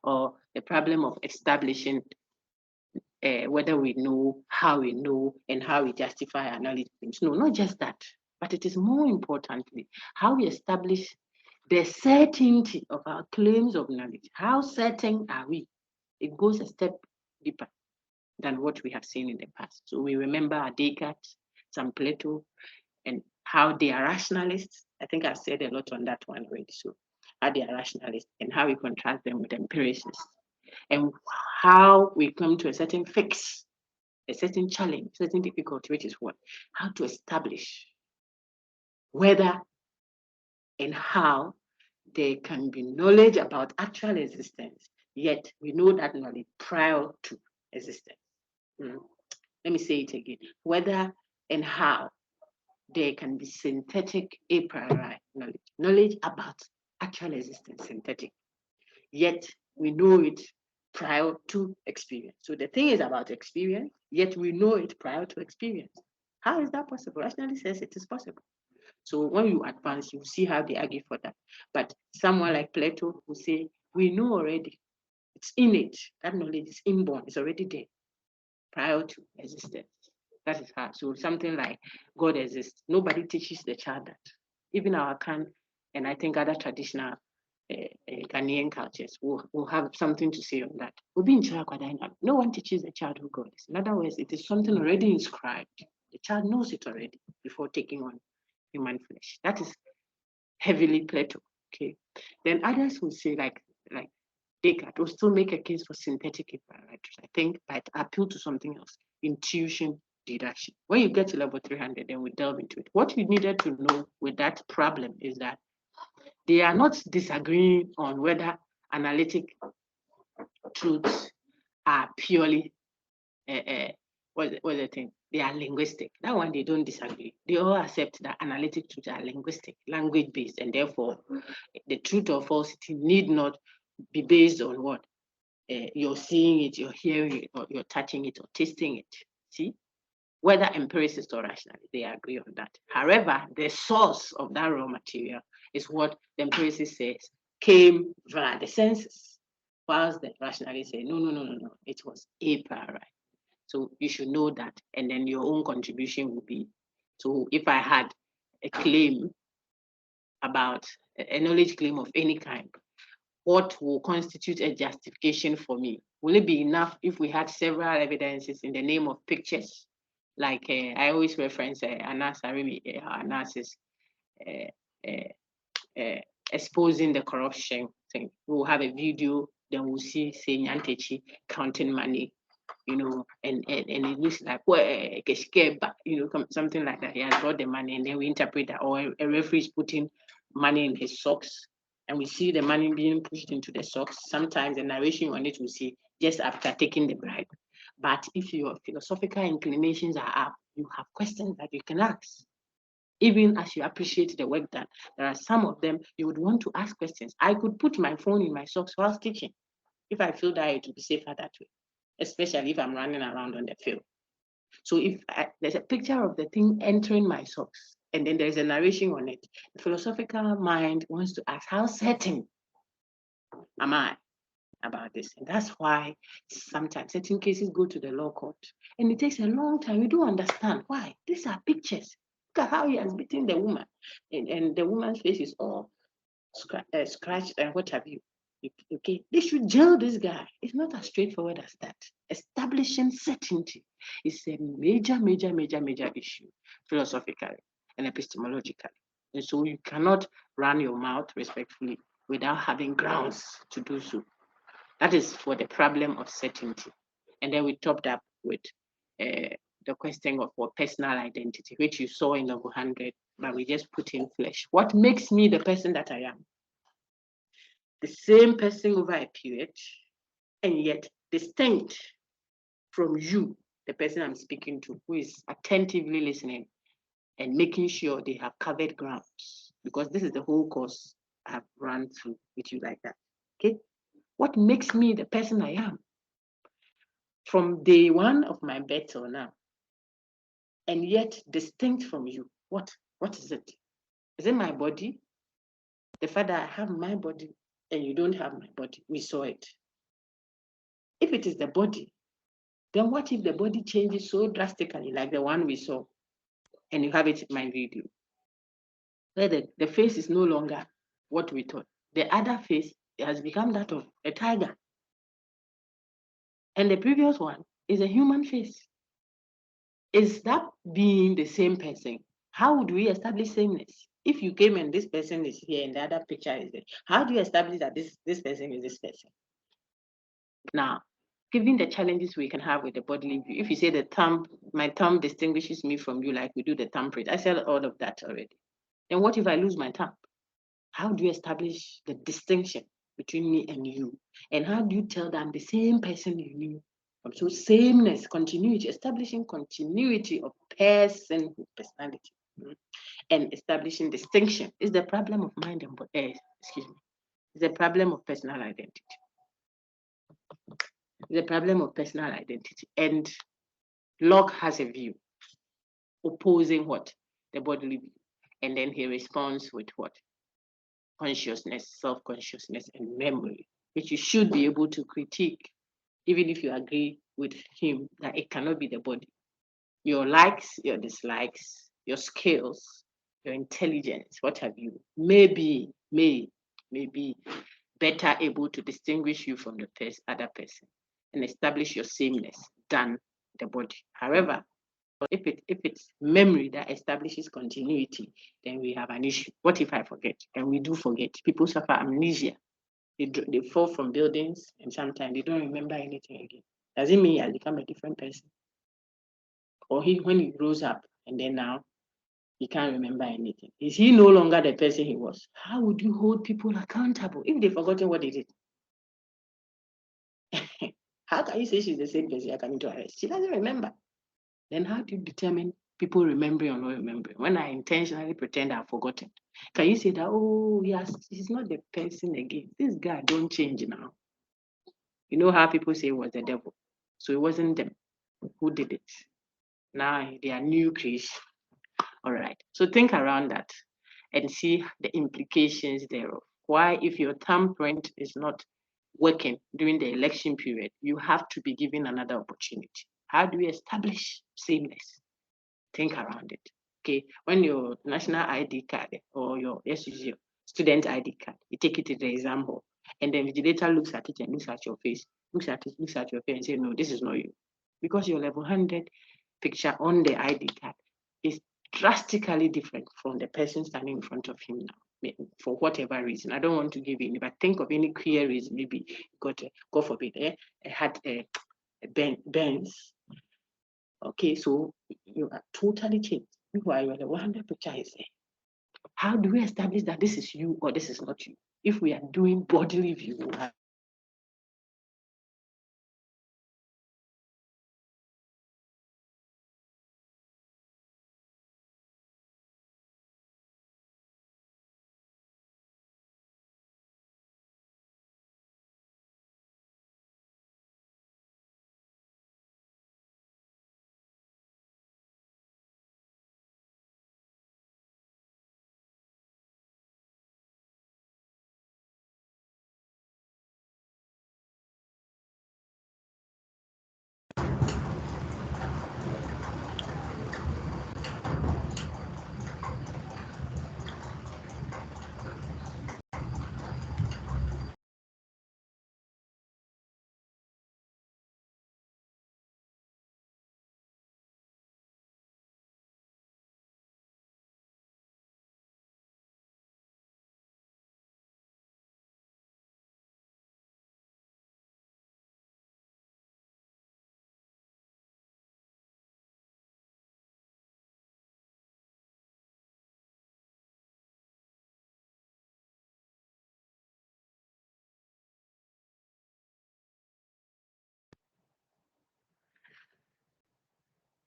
or the problem of establishing whether we know, how we know, and how we justify our knowledge. No, not just that, but it is more importantly how we establish the certainty of our claims of knowledge. How certain are we? It goes a step deeper than what we have seen in the past. So we remember Descartes, some Plato, and how they are rationalists. I think I've said a lot on that one already. So how they are rationalists and how we contrast them with empiricists, and how we come to a certain fix, a certain challenge, certain difficulty, which is what? How to establish whether and how there can be knowledge about actual existence, yet we know that knowledge prior to existence. Let me say it again. Whether and how there can be synthetic a priori knowledge about actual existence, synthetic, yet we know it prior to experience. So the thing is about experience, yet we know it prior to experience. How is that possible? Rationally says it is possible. So when you advance, you see how they argue for that. But someone like Plato will say, we know already, it's innate, that knowledge is inborn, it's already there prior to existence. That is how. So something like God exists. Nobody teaches the child that. Even our Kan and I think other traditional Ghanaian cultures will have something to say on that. No one teaches the child who God is. In other words, it is something already inscribed. The child knows it already before taking on human flesh. That is heavily Plato. Okay. Then others will say like Descartes will still make a case for synthetic apparatus, I think, but appeal to something else, intuition, deduction. When you get to level 300, then we delve into it. What you needed to know with that problem is that they are not disagreeing on whether analytic truths are purely, what's the thing? They are linguistic. That one, they don't disagree. They all accept that analytic truths are linguistic, language-based, and therefore the truth or falsity need not be based on what? You're seeing it, you're hearing it, or you're touching it, or tasting it. See? Whether empiricist or rational, they agree on that. However, the source of that raw material is what the empiricist says came via the senses, whilst the rationalists say, no, it was a priori. So you should know that, and then your own contribution will be. So if I had a claim about a knowledge claim of any kind, what will constitute a justification for me? Will it be enough if we had several evidences in the name of pictures Like I always reference Anas Arimi, Anas is exposing the corruption thing. We'll have a video, then we'll see say Nyantechi counting money, you know, and it looks like you know, something like that. He has got the money, and then we interpret that, or a referee is putting money in his socks, and we see the money being pushed into the socks. Sometimes the narration on it we see just after taking the bribe. But if your philosophical inclinations are up, you have questions that you can ask. Even as you appreciate the work done, there are some of them you would want to ask questions. I could put my phone in my socks while teaching if I feel that it would be safer that way, especially if I'm running around on the field. So if there's a picture of the thing entering my socks and then there's a narration on it, the philosophical mind wants to ask, how certain am I about this? And that's why sometimes certain cases go to the law court and it takes a long time. We don't understand why. These are pictures. Look at how he has beaten the woman, and the woman's face is all scratched and what have you. Okay, they should jail this guy. It's not as straightforward as that. Establishing certainty is a major issue philosophically and epistemologically. And so you cannot run your mouth respectfully without having grounds to do so. That is for the problem of certainty. And then we topped up with the question of what personal identity, which you saw in level 100, but we just put in flesh. What makes me the person that I am? The same person over a period, and yet distinct from you, the person I'm speaking to, who is attentively listening and making sure they have covered grounds, because this is the whole course I've run through with you like that. Okay, what makes me the person I am from day one of my birth till now, and yet distinct from you? What is it? Is it my body? The fact that I have my body and you don't have my body, we saw it. If it is the body, then what if the body changes so drastically, like the one we saw, and you have it in my video, where the face is no longer what we thought. The other face has become that of a tiger. And the previous one is a human face. Is that being the same person? How would we establish sameness? If you came and this person is here and the other picture is there, how do you establish that this person is this person? Now, given the challenges we can have with the bodily view, if you say the thumb, my thumb distinguishes me from you, like we do the thumbprint, I said all of that already. Then what if I lose my thumb? How do you establish the distinction between me and you? And how do you tell that I'm the same person you knew? So sameness, continuity, establishing continuity of person personality, and establishing distinction is the problem of mind and body. Excuse me, is the problem of personal identity. The problem of personal identity. And Locke has a view opposing what? The bodily view. And then he responds with what? Consciousness, self-consciousness, and memory, which you should be able to critique, even if you agree with him that it cannot be the body. Your likes, your dislikes, your skills, your intelligence, what have you, may be better able to distinguish you from the other person and establish your sameness than the body. However, if it's memory that establishes continuity, then we have an issue. What if I forget? And we do forget. People suffer amnesia. They fall from buildings and sometimes they don't remember anything again. Does it mean he has become a different person? Or when he grows up and then now he can't remember anything? Is he no longer the person he was? How would you hold people accountable if they've forgotten what they did? How can you say she's the same person you're coming to arrest? She doesn't remember. Then how do you determine people remembering or not remembering? When I intentionally pretend I've forgotten, can you say that, oh, yes, he's not the person again? This guy don't change now. You know how people say it was the devil. So it wasn't them who did it. Now they are new creation. All right. So think around that and see the implications thereof. Why, if your thumbprint is not working during the election period, you have to be given another opportunity. How do we establish sameness? Think around it. Okay, when your national ID card or your SUG student ID card, you take it to the exam hall, and the invigilator looks at it and looks at your face, looks at your face and say, no, this is not you. Because you're level 100, picture on the ID card is drastically different from the person standing in front of him now, for whatever reason. I don't want to give any, but think of any queer reason. Maybe got God forbid, had a Benz. Okay, so you are totally changed. Meanwhile, you're the one the picture is there. How do we establish that this is you or this is not you? If we are doing bodily view,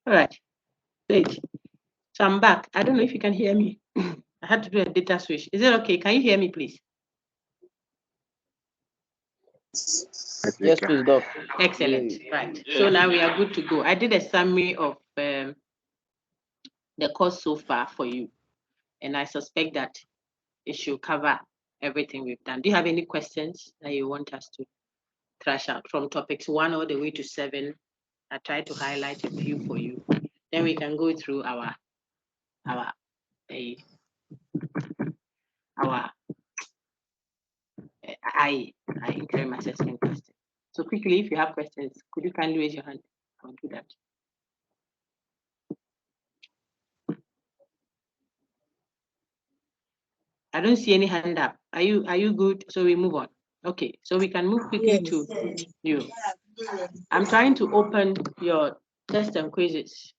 all right, great. So I'm back. I don't know if you can hear me. I had to do a data switch. Is it okay? Can you hear me, please? Yes, please, Doc. Excellent. Right. So now we are good to go. I did a summary of the course so far for you, and I suspect that it should cover everything we've done. Do you have any questions that you want us to thrash out from topics 1 all the way to 7? I tried to highlight a few for you. Then we can go through our interim assessment question. So quickly, if you have questions, could you kindly raise your hand? I'll do that. I don't see any hand up. Are you good? So we move on. Okay, so we can move quickly to you. I'm trying to open your test and quizzes.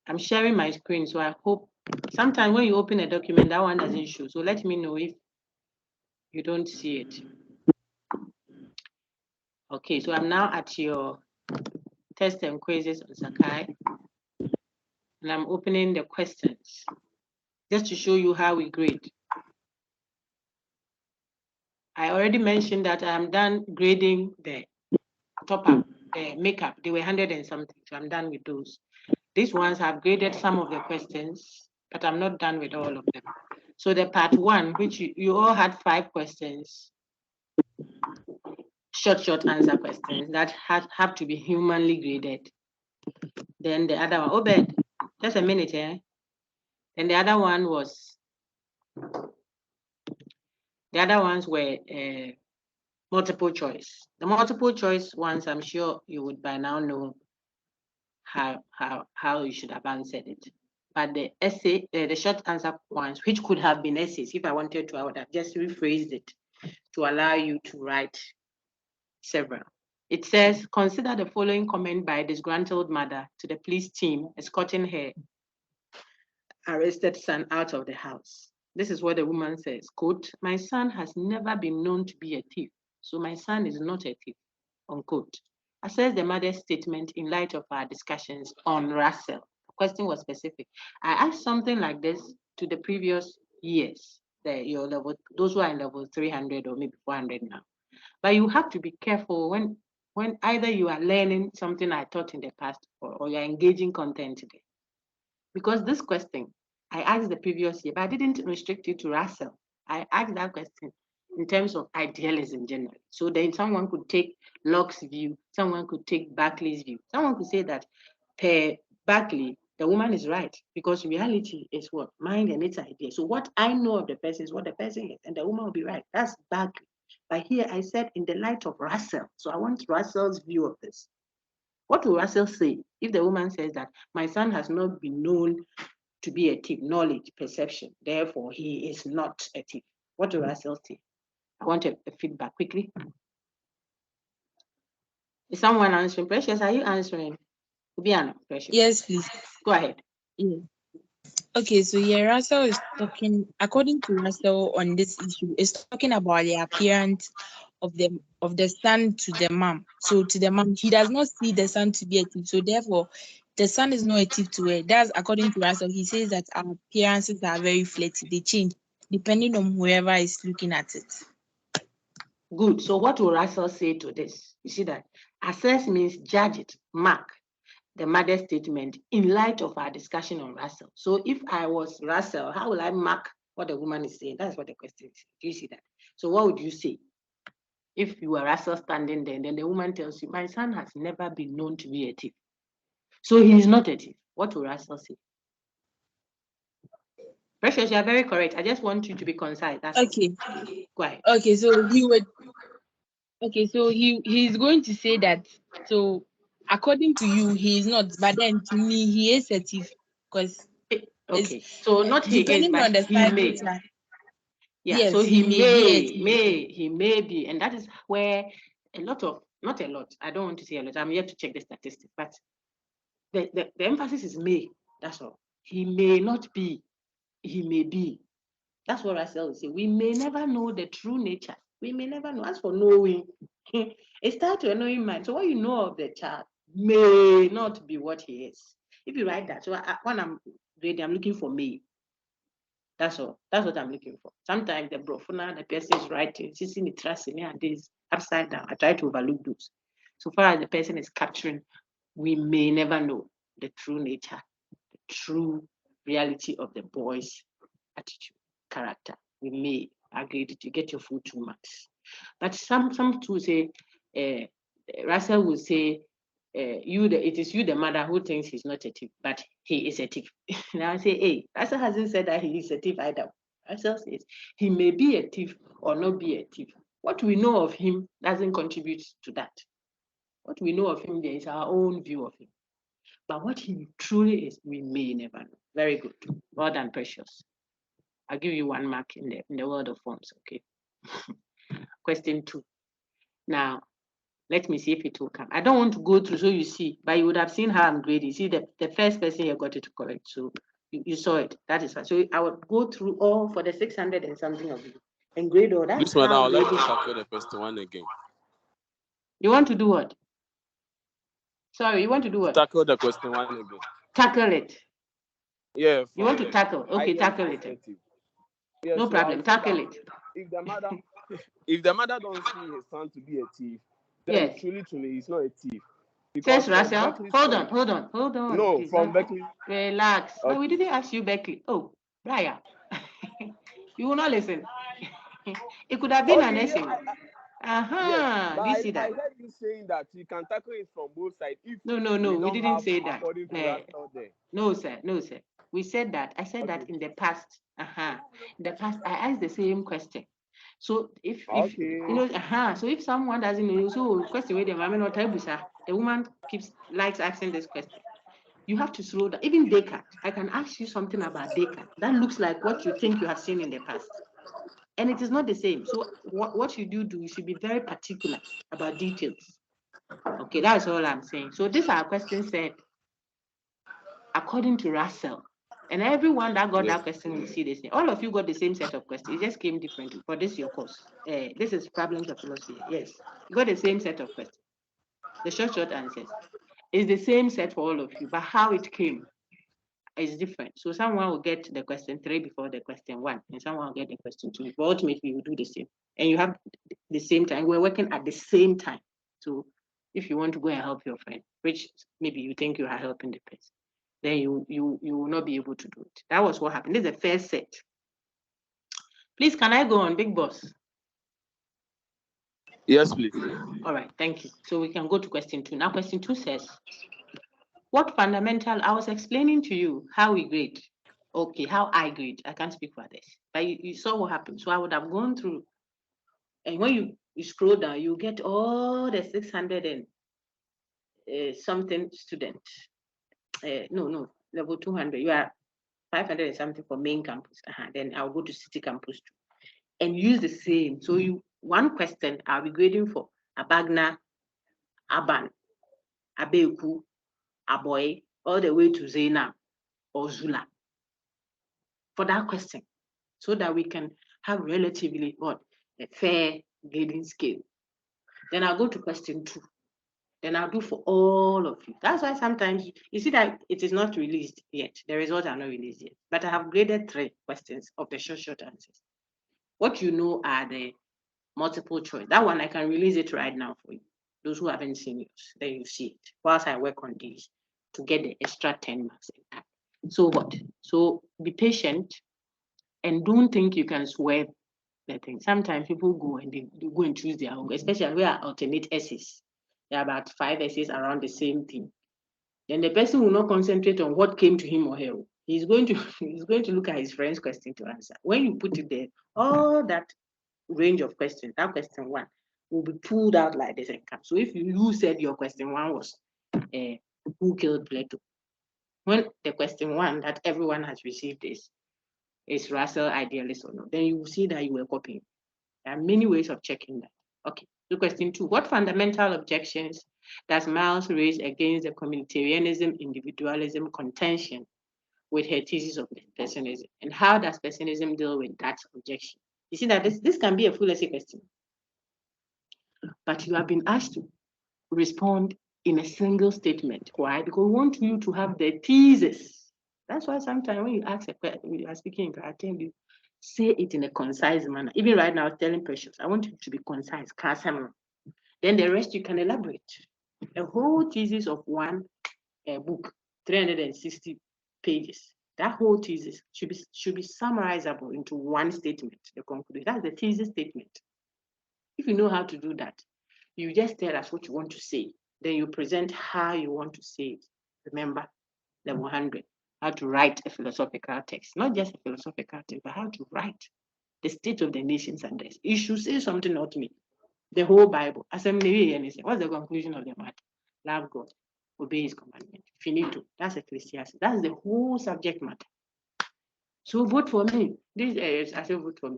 I'm sharing my screen, so I hope sometimes when you open a document, that one doesn't show. So let me know if you don't see it. Okay, so I'm now at your test and quizzes on Sakai, and I'm opening the questions just to show you how we grade. I already mentioned that I'm done grading the top up, the makeup. They were 100 and something, so I'm done with those. These ones have graded some of the questions, but I'm not done with all of them. So the part 1, which you all had 5 questions, short answer questions that have to be humanly graded. Then the other one, Obed, just a minute, eh? And the other one was, the other ones were multiple choice. The multiple choice ones, I'm sure you would by now know how you should have answered it. But the essay, the short answer ones, which could have been essays, if I wanted to, I would have just rephrased it to allow you to write several. It says, consider the following comment by a disgruntled mother to the police team escorting her arrested son out of the house. This is what the woman says, quote, my son has never been known to be a thief, so my son is not a thief, unquote. Assess the mother's statement in light of our discussions on Russell. The question was specific. I asked something like this to the previous years, your level, those who are in level 300 or maybe 400 now. But you have to be careful when either you are learning something I taught in the past or you're engaging content today. Because this question, I asked the previous year, but I didn't restrict it to Russell. I asked that question in terms of idealism generally. So then someone could take Locke's view, someone could take Berkeley's view. Someone could say that per Berkeley, the woman is right because reality is what? Mind and its idea. So what I know of the person is what the person is, and the woman will be right. That's Berkeley. But here I said in the light of Russell. So I want Russell's view of this. What will Russell say if the woman says that my son has not been known to be a thief, knowledge, perception, therefore he is not a thief? What will Russell say? I want a feedback quickly. Is someone answering? Precious, are you answering? Ubiano, Precious. Yes, please. Go ahead. Yeah. Okay, so yeah, Russell is talking, according to Russell on this issue, is talking about the appearance of the son to the mom. So to the mom, he does not see the son to be a thief. So therefore, the son is not a thief to her. That's according to Russell. He says that our appearances are very flexible. They change depending on whoever is looking at it. Good. So what will Russell say to this? You see that assess means judge it, mark the mother's statement in light of our discussion on Russell. So if I was Russell, how will I mark what the woman is saying? That's what the question is. Do you see that? So what would you say? If you were Russell standing there, and then the woman tells you, my son has never been known to be a thief. So he is not a thief. What will Russell say? Precious, you are very correct. I just want you to be concise. That's okay. All. Go ahead. Okay, so he's going to say that, so according to you, he is not, but then to me, he is a thief. Because okay, so not he is, but he may. Yeah, yes, so he may be, and that is where a lot of, not a lot, I don't want to say a lot, I'm yet to check the statistics, but the emphasis is may, that's all. He may not be, he may be. That's what Russell will say. We may never know the true nature. We may never know. As for knowing, it's tied to a knowing mind. So what you know of the child may not be what he is. If you write that, so when I'm ready, I'm looking for may. That's all. That's what I'm looking for. Sometimes the brofuna, the person is writing, see me trust in me and this upside down. I try to overlook those. So far as the person is capturing, we may never know the true nature, the true reality of the boy's attitude, character. We may agree that you get your full 2 marks. But some to say, Russell will say, it is you, the mother, who thinks he's not a thief, but he is a thief. Now I say, hey, Russell hasn't said that he is a thief either. Russell says he may be a thief or not be a thief. What we know of him doesn't contribute to that. What we know of him, there is our own view of him. But what he truly is, we may never know. Very good. Well done, Precious. I'll give you 1 mark in the world of forms, okay? Question 2. Now, let me see if it will come. I don't want to go through so you see, but you would have seen how I'm grading. See, the first person here got it correct, so you saw it. That is fine. So I would go through all for the 600 and something of you and grade all that. This one, I would like to tackle the question 1 again. You want to do what? Sorry, you want to do what? Tackle the question 1 again. Tackle it. Yeah. You want to tackle? Okay, tackle it. Yeah, no problem. Tackle it. If the mother don't see his son to be a thief, then truly he's not a thief. Says Russell. Hold on. No, please, from Beckley. Relax. Okay. No, we didn't ask you Beckley. Oh, Brian. You will not listen. It could have been an essay. Yes, do you see that? I heard you saying that you can tackle it from both sides. No, we didn't say that. According to Russell there. No, sir. We said that. I said that in the past. In the past, I asked the same question. So if you know, so if someone doesn't know, so question where the woman likes asking this question. You have to slow down. Even Descartes, I can ask you something about Descartes that looks like what you think you have seen in the past, and it is not the same. So what you do, you should be very particular about details. Okay, that's all I'm saying. So this our question said, according to Russell, and everyone that got that question will see this. All of you got the same set of questions. It just came differently. For this your course, this is problems of philosophy. Yes, you got the same set of questions. The short answers is the same set for all of you, but how it came is different. So someone will get the question 3 before the question 1, and someone will get the question 2. But ultimately, we do the same, and you have the same time. We're working at the same time. So if you want to go and help your friend, which maybe you think you are helping the person, then you will not be able to do it. That was what happened. This is the first set. Please, can I go on, Big Boss? Yes, please. All right, thank you. So we can go to question 2. Now, question 2 says, what fundamental, I was explaining to you how we grade. Okay, how I grade. I can't speak for this. But you saw what happened. So I would have gone through. And when you scroll down, you get all the 600 and something student. No, level 200. You are 500 and something for main campus. Then I'll go to city campus too, and use the same. So one question I'll be grading for Abagna, Aban, Abeku, Aboy, all the way to Zena or Zula for that question, so that we can have relatively a fair grading scale. Then I'll go to question 2. Then I'll do for all of you. That's why sometimes you see that it is not released yet. The results are not released yet. But I have graded 3 questions of the short answers. What you know are the multiple choice. That one I can release it right now for you. Those who haven't seen it, then you see it. Whilst I work on these to get the extra 10 marks in that. So what? So be patient and don't think you can swear the thing. Sometimes people go and they go and choose their own, especially where alternate essays. There are about 5 essays around the same thing. Then the person will not concentrate on what came to him or her. He's going to look at his friend's question to answer. When you put it there, all that range of questions, that question 1 will be pulled out like this and come. So if you said your question 1 was who killed Plato, when the question 1 that everyone has received is Russell idealist or not, then you will see that you were copying. There are many ways of checking that. Okay, so question 2, what fundamental objections does Miles raise against the communitarianism, individualism contention with her thesis of personism? And how does personism deal with that objection? You see that this can be a full essay question, but you have been asked to respond in a single statement. Why? Because we want you to have the thesis. That's why sometimes when you ask a question, when you are speaking, I tell you, say it in a concise manner. Even right now, telling Precious, I want you to be concise. Then the rest you can elaborate. A whole thesis of one book, 360 pages. That whole thesis should be summarizable into one statement. The conclusion. That's the thesis statement. If you know how to do that, you just tell us what you want to say. Then you present how you want to say it. Remember, level 100, how to write a philosophical text. Not just a philosophical text, but how to write the state of the nation's address. You should say something, not me. The whole Bible. What's the conclusion of the matter? Love God, obey his commandment. Finito. That's Ecclesiastes. That's the whole subject matter. So vote for me. This I say vote for me.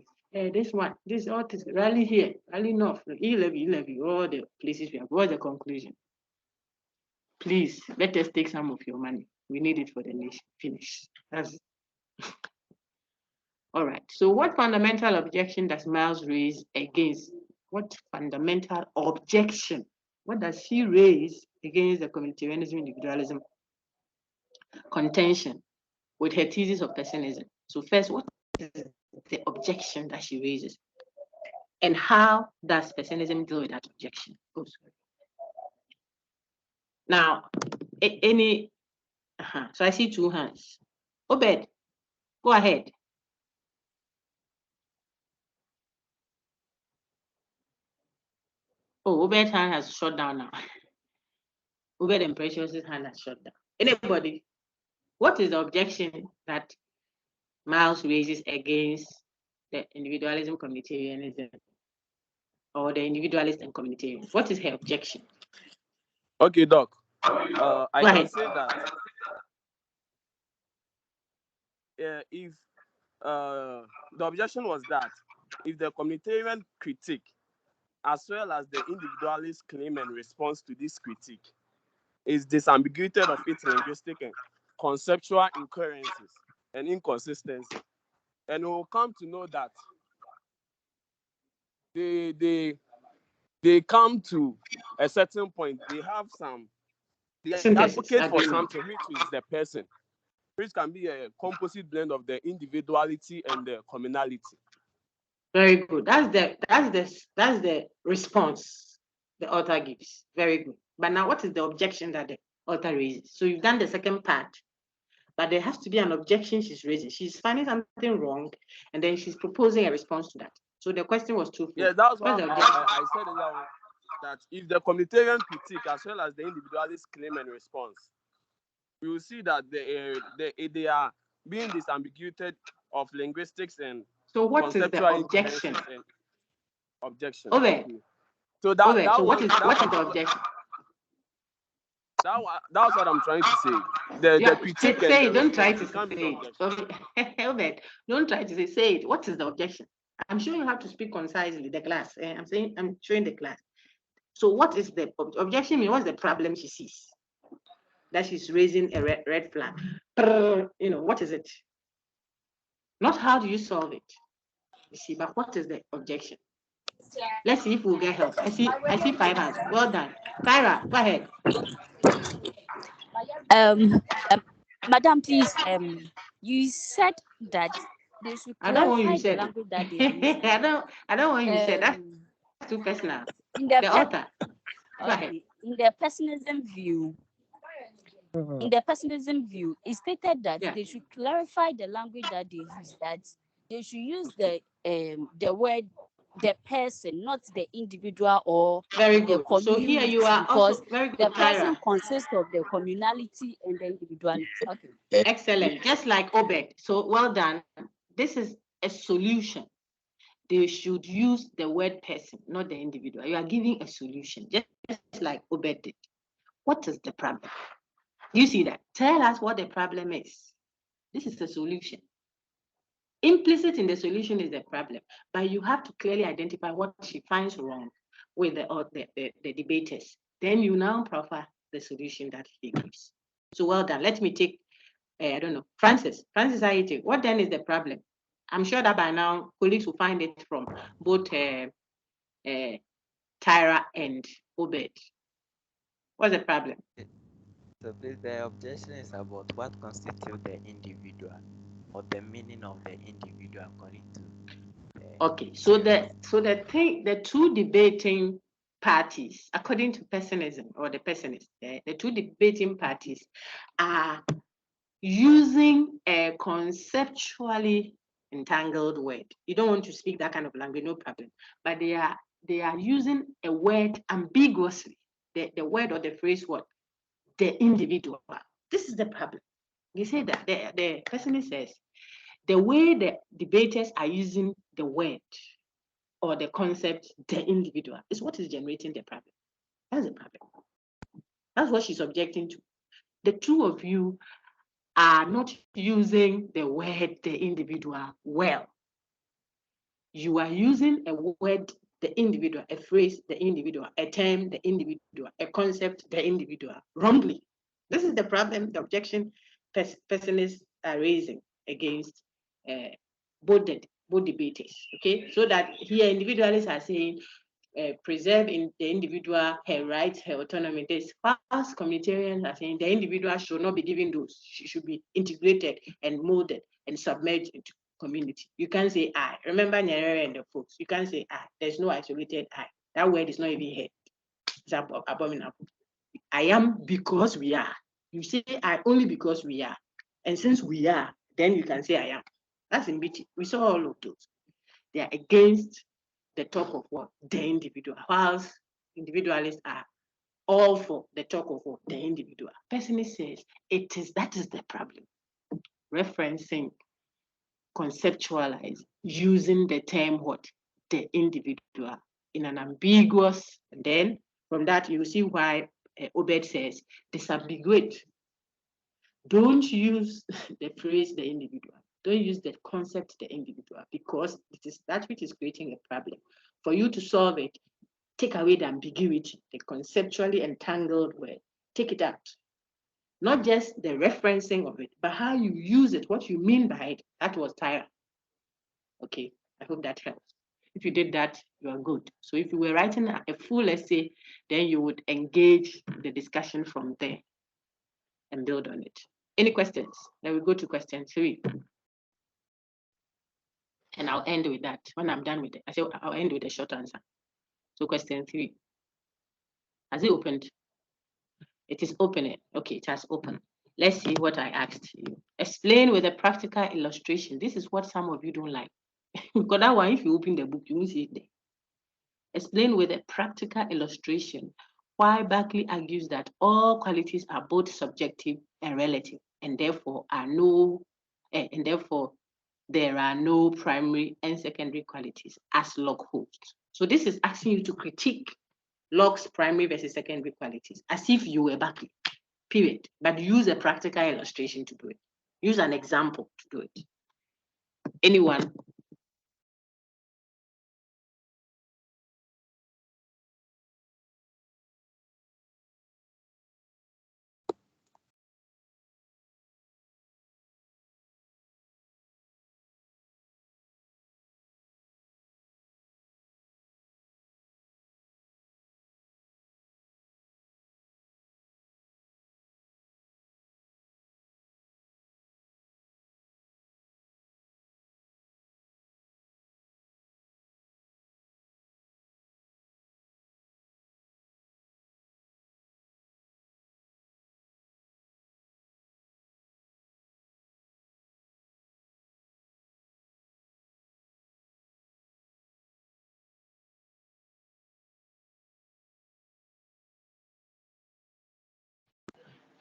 This one, this all this rally here, rally north, 11, all the places we have. What's the conclusion? Please let us take some of your money. We need it for the nation. Finish. That's all right. So what fundamental objection does Miles raise against? What fundamental objection? What does he raise against the communitarianism, individualism contention with her thesis of personism? So first, what is the objection that she raises? And how does personism deal with that objection? Oh, sorry. Now, so I see 2 hands. Obed, go ahead. Oh, Obed's hand has shut down now. Obed and Precious's hand has shut down. Anybody? What is the objection that Miles raises against the individualism, communitarianism, or the individualist and communitarian? What is her objection? Okay, Doc. I can say that if the objection was that if the communitarian critique, as well as the individualist claim and response to this critique, is disambiguated of its linguistic and conceptual incoherences and inconsistency, and we will come to know that they come to a certain point. They have they advocate for something which is the person, which can be a composite blend of the individuality and the communality. Very good. That's the response the author gives. Very good. But now, what is the objection that the author raises? So you've done the second part, but there has to be an objection she's raising. She's finding something wrong, and then she's proposing a response to that. So the question was twofold. Yeah, that's what I said that if the communitarian critique as well as the individualist claim and response, we will see that they are being disambiguated of linguistics and so what is the objection? Objection. Okay. So that so what is the objection? That's what I'm trying to say. The critique and say the it, don't try response, to it can't be say the objection. it. Helmet, don't try to say it. What is the objection? I'm sure you have to speak concisely, the class. I'm showing the class. So what is the objection mean? What's the problem she sees? That she's raising a red flag. You know, what is it? Not how do you solve it, you see, but what is the objection? Let's see if we'll get help. I see 5 hands. Well done. Tyra, go ahead. Madam, please, you said that they should I don't want you clarify the said. language that they use. I don't want you said. That's too personal. In The author. Go ahead. okay, in the personalism view, it stated that Yeah. they should clarify the language that they use. That they should use the word the person, not the individual or Very the good. community. So here you are because also very good, the person Tyra. consists of the communality and the individuality. Okay. Excellent. Just like Obed. So well done. This is a solution. They should use the word person, not the individual. You are giving a solution, just like Obed did. What is the problem? You see that? Tell us what the problem is. This is the solution. Implicit in the solution is the problem, but you have to clearly identify what she finds wrong with the debaters. Then you now proffer the solution that he gives. So well done. Let me take, I don't know, Francis. Francis, what then is the problem? I'm sure that by now colleagues will find it from both Tyra and Obed. What's the problem? So please, the objection is about what constitutes the individual or the meaning of the individual according to. Okay, so the two debating parties, according to personism or the personist, the two debating parties are using a conceptually entangled word. You don't want to speak that kind of language, no problem. But they are using a word ambiguously. The word or the phrase, what? The individual. This is the problem. You say that the personist says the way the debaters are using the word or the concept, the individual, is what is generating the problem. That's the problem. That's what she's objecting to. The two of you are not using the word, the individual, well. You are using a word, the individual, a phrase, the individual, a term, the individual, a concept, the individual, wrongly. This is the problem, the objection personists are raising against both debaters. Okay, so that here individualists are saying preserve in the individual her rights, her autonomy. This whilst communitarians are saying the individual should not be given those. She should be integrated and molded and submerged into community. You can't say I. Remember Nyerere and the folks. You can't say I. There's no isolated I. That word is not even here. It's abominable. I am because we are. You say I only because we are. And since we are, then you can say I am. That's in BT. We saw all of those. They are against the talk of what? The individual. Whilst individualists are all for the talk of what? The individual. Pessimist says that is the problem. Referencing, conceptualize, using the term what? The individual in an ambiguous, and then from that you see why Obed says disambiguate. Don't use the phrase the individual. Don't use the concept the individual, because it is that which is creating a problem. For you to solve it, take away the ambiguity, the conceptually entangled word. Take it out. Not just the referencing of it, but how you use it, what you mean by it. That was Tyra. Okay, I hope that helps. If you did that, you are good. So if you were writing a full essay, then you would engage the discussion from there and build on it. Any questions? Then we go to question 3. And I'll end with that. When I'm done with it, I'll end with a short answer. So question 3. Has it opened? It is opening. Okay, it has opened. Let's see what I asked you. Explain with a practical illustration. This is what some of you don't like. Because that one, if you open the book, you won't see it there. Explain with a practical illustration why Berkeley argues that all qualities are both subjective and relative, and therefore there are no primary and secondary qualities, as Locke holds. So this is asking you to critique Locke's primary versus secondary qualities, as if you were Berkeley. period. But use a practical illustration to do it. Use an example to do it. Anyone?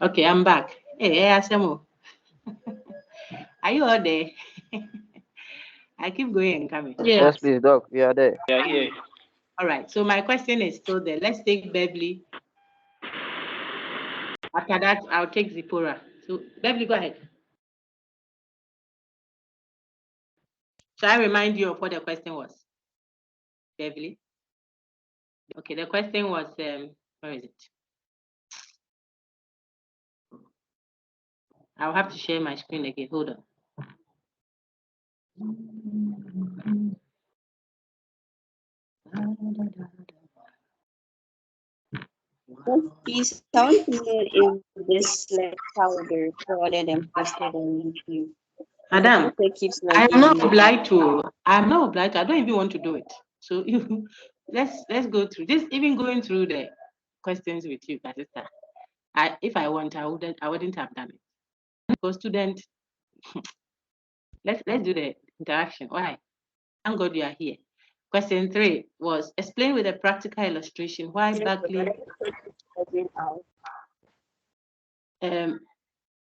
Okay, I'm back. Hey, Asemo. Are you all there? I keep going and coming. Yes, please, Doc. We are there. Yeah, here. All right. So my question is still there. Let's take Beverly. After that, I'll take Zipporah. So Beverly, go ahead. Shall I remind you of what the question was? Beverly? Okay, the question was, where is it? I'll have to share my screen again. Hold on. Please, I want to know if this lecture will be recorded and posted on YouTube. Madam, It keeps I'm logging not in. obliged to. I'm not obliged. I don't even want to do it. So you let's go through this. Even going through the questions with you, my sister. If I want, I wouldn't have done it. Because student, let's do the interaction. Why? Thank God you are here. Question 3 was explain with a practical illustration why Berkeley.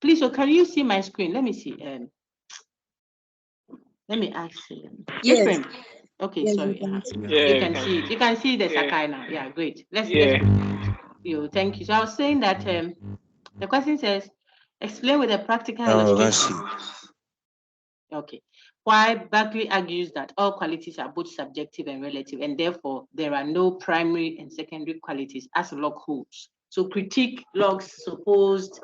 Please, so can you see my screen? Let me see. Let me ask. Yes. Ephraim. Okay, Yes, sorry. we can see. You can see it. You can see the Sakai now. Yeah, great. Let's you. Thank you. So I was saying that the question says, explain with a practical illustration. Okay. Why Berkeley argues that all qualities are both subjective and relative, and therefore there are no primary and secondary qualities as Locke holds. So critique Locke's supposed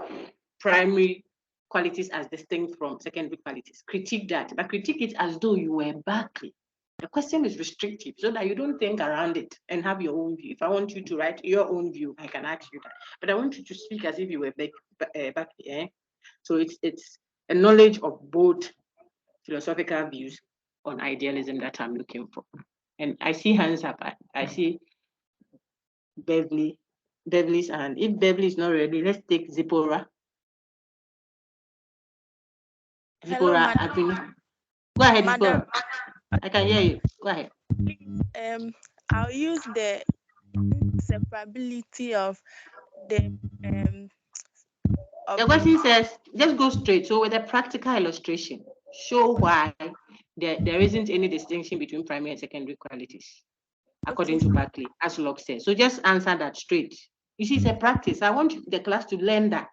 primary qualities as distinct from secondary qualities. Critique that, but critique it as though you were Berkeley. The question is restrictive so that you don't think around it and have your own view. If I want you to write your own view, I can ask you that. But I want you to speak as if you were Berkeley. Eh? So it's a knowledge of both philosophical views on idealism that I'm looking for. And I see hands up. I see Beverly's hand. If Beverly is not ready, let's take Zipporah. Hello, Zipporah, go ahead, Madam. Zipporah. I can hear you. Go ahead. I'll use the inseparability of the The question says, just go straight. So with a practical illustration, show why there isn't any distinction between primary and secondary qualities, according to Berkeley, as Locke says. So just answer that straight. You see, it's a practice. I want the class to learn that.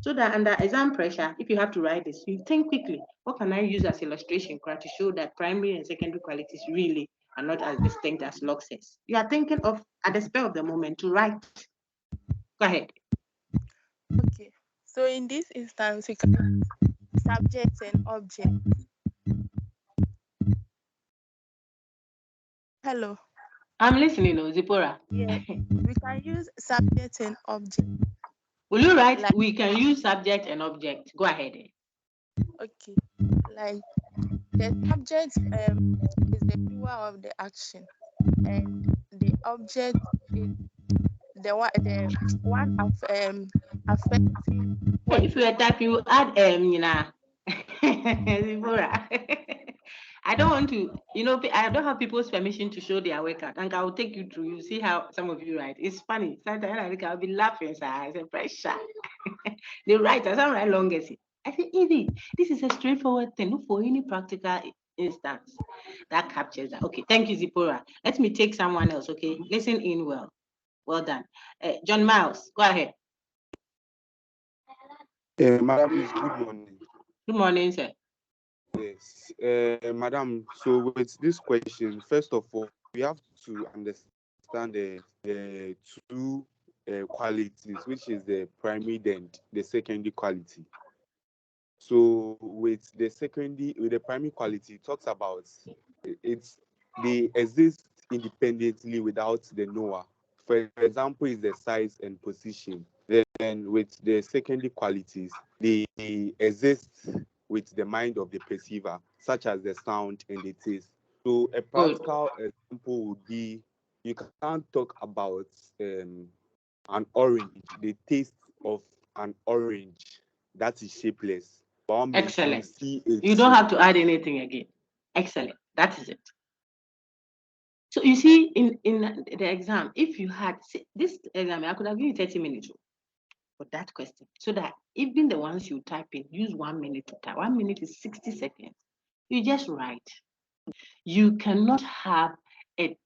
So that under exam pressure, if you have to write this, you think quickly, what can I use as illustration to show that primary and secondary qualities really are not as distinct as Locke says? You are thinking of, at the spur of the moment, to write. Go ahead. Okay. So in this instance, we can use subject and object. Hello. I'm listening, Zipporah. Yeah, we can use subject and object. Will you write, we can use subject and object? Go ahead. Okay. Like the subject is the doer of the action, and the object is the one of affecting. If you are typing, you add Zipporah. I don't want to, I don't have people's permission to show their workout. And I will take you through. You see how some of you write. It's funny. Sometimes I'll be laughing. So I say, pressure. They write. I write longest. I say, easy. This is a straightforward thing. Look for any practical instance that captures that. Okay. Thank you, Zipporah. Let me take someone else. Okay. Listen in well. Well done. John Miles, go ahead. Madam, please, good morning. Good morning, sir. Yes, Madam. So with this question, first of all, we have to understand the two qualities, which is the primary and the secondary quality. So with the primary quality, it talks about it's they exist independently without the knower. For example, is the size and position. Then with the secondary qualities, they exist with the mind of the perceiver, such as the sound and the taste. So a Good. practical example would be you can't talk about an orange, the taste of an orange that is shapeless. By all means, you Excellent. see it. You don't have to add anything again. Excellent. That is it. So you see, in the exam, if you had this exam, I could have given you 30 minutes for that question, so that even the ones you type in, use 1 minute to type. 1 minute is 60 seconds. You just write. You cannot have a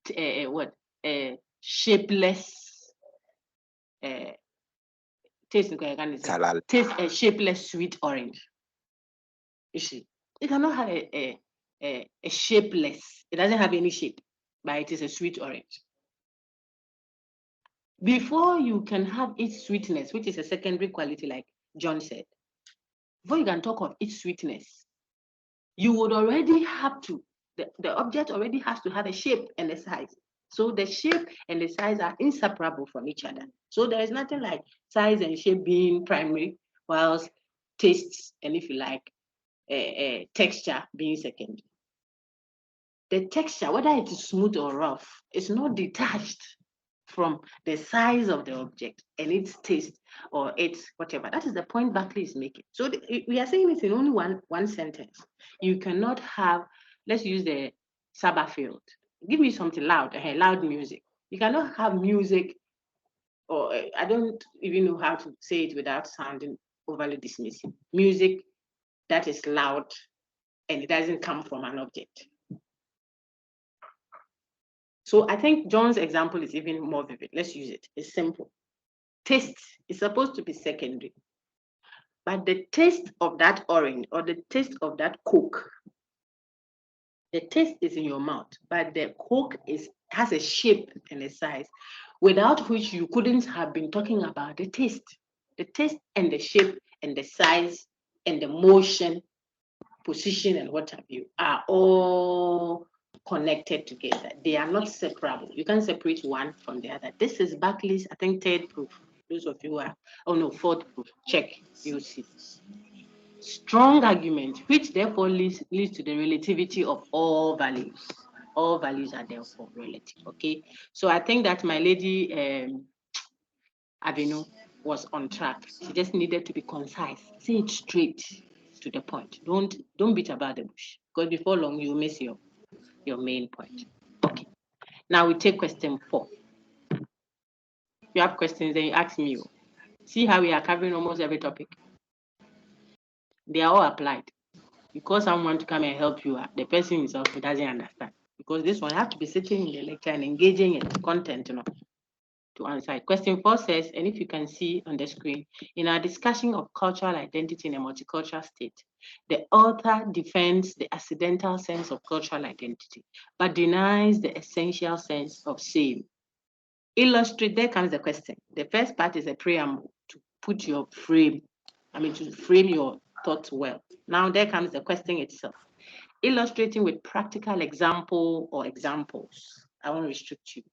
shapeless taste. Taste a shapeless sweet orange. You see, you cannot have a shapeless. It doesn't have any shape, but it is a sweet orange. Before you can have its sweetness, which is a secondary quality, like John said, before you can talk of its sweetness, you would already have to, the object already has to have a shape and a size. So the shape and the size are inseparable from each other. So there is nothing like size and shape being primary, whilst tastes and, if you like, texture being secondary. The texture, whether it is smooth or rough, is not detached from the size of the object and its taste or its whatever. That is the point Berkeley is making. So we are saying this in only one sentence. You cannot have, let's use the Sabbath field. Give me something loud, loud music. You cannot have music, or I don't even know how to say it without sounding overly dismissive. Music that is loud and it doesn't come from an object. So I think John's example is even more vivid. Let's use it. It's simple. Taste is supposed to be secondary, but the taste of that orange or the taste of that Coke, the taste is in your mouth, but the Coke has a shape and a size without which you couldn't have been talking about the taste. The taste and the shape and the size and the motion, position, and what have you are all connected together. They are not separable. You can separate one from the other. This is Berkeley's, I think, third proof. Those of you are, fourth proof. Check, you'll see. Strong argument, which therefore leads to the relativity of all values. All values are therefore relative. Okay, so I think that my lady Avinu was on track. She just needed to be concise. Say it straight to the point. Don't beat about the bush, because before long you miss your main point. Okay. Now we take question 4. If you have questions, then you ask me. See how we are covering almost every topic. They are all applied. You call someone to come and help you, the person himself doesn't understand. Because this one, you have to be sitting in the lecture and engaging in the content, to answer it. Question 4 says, and if you can see on the screen, in our discussion of cultural identity in a multicultural state, the author defends the accidental sense of cultural identity, but denies the essential sense of same. Illustrate, there comes the question. The first part is a preamble to put your frame, to frame your thoughts well. Now there comes the question itself. Illustrating with practical example or examples. I won't restrict you.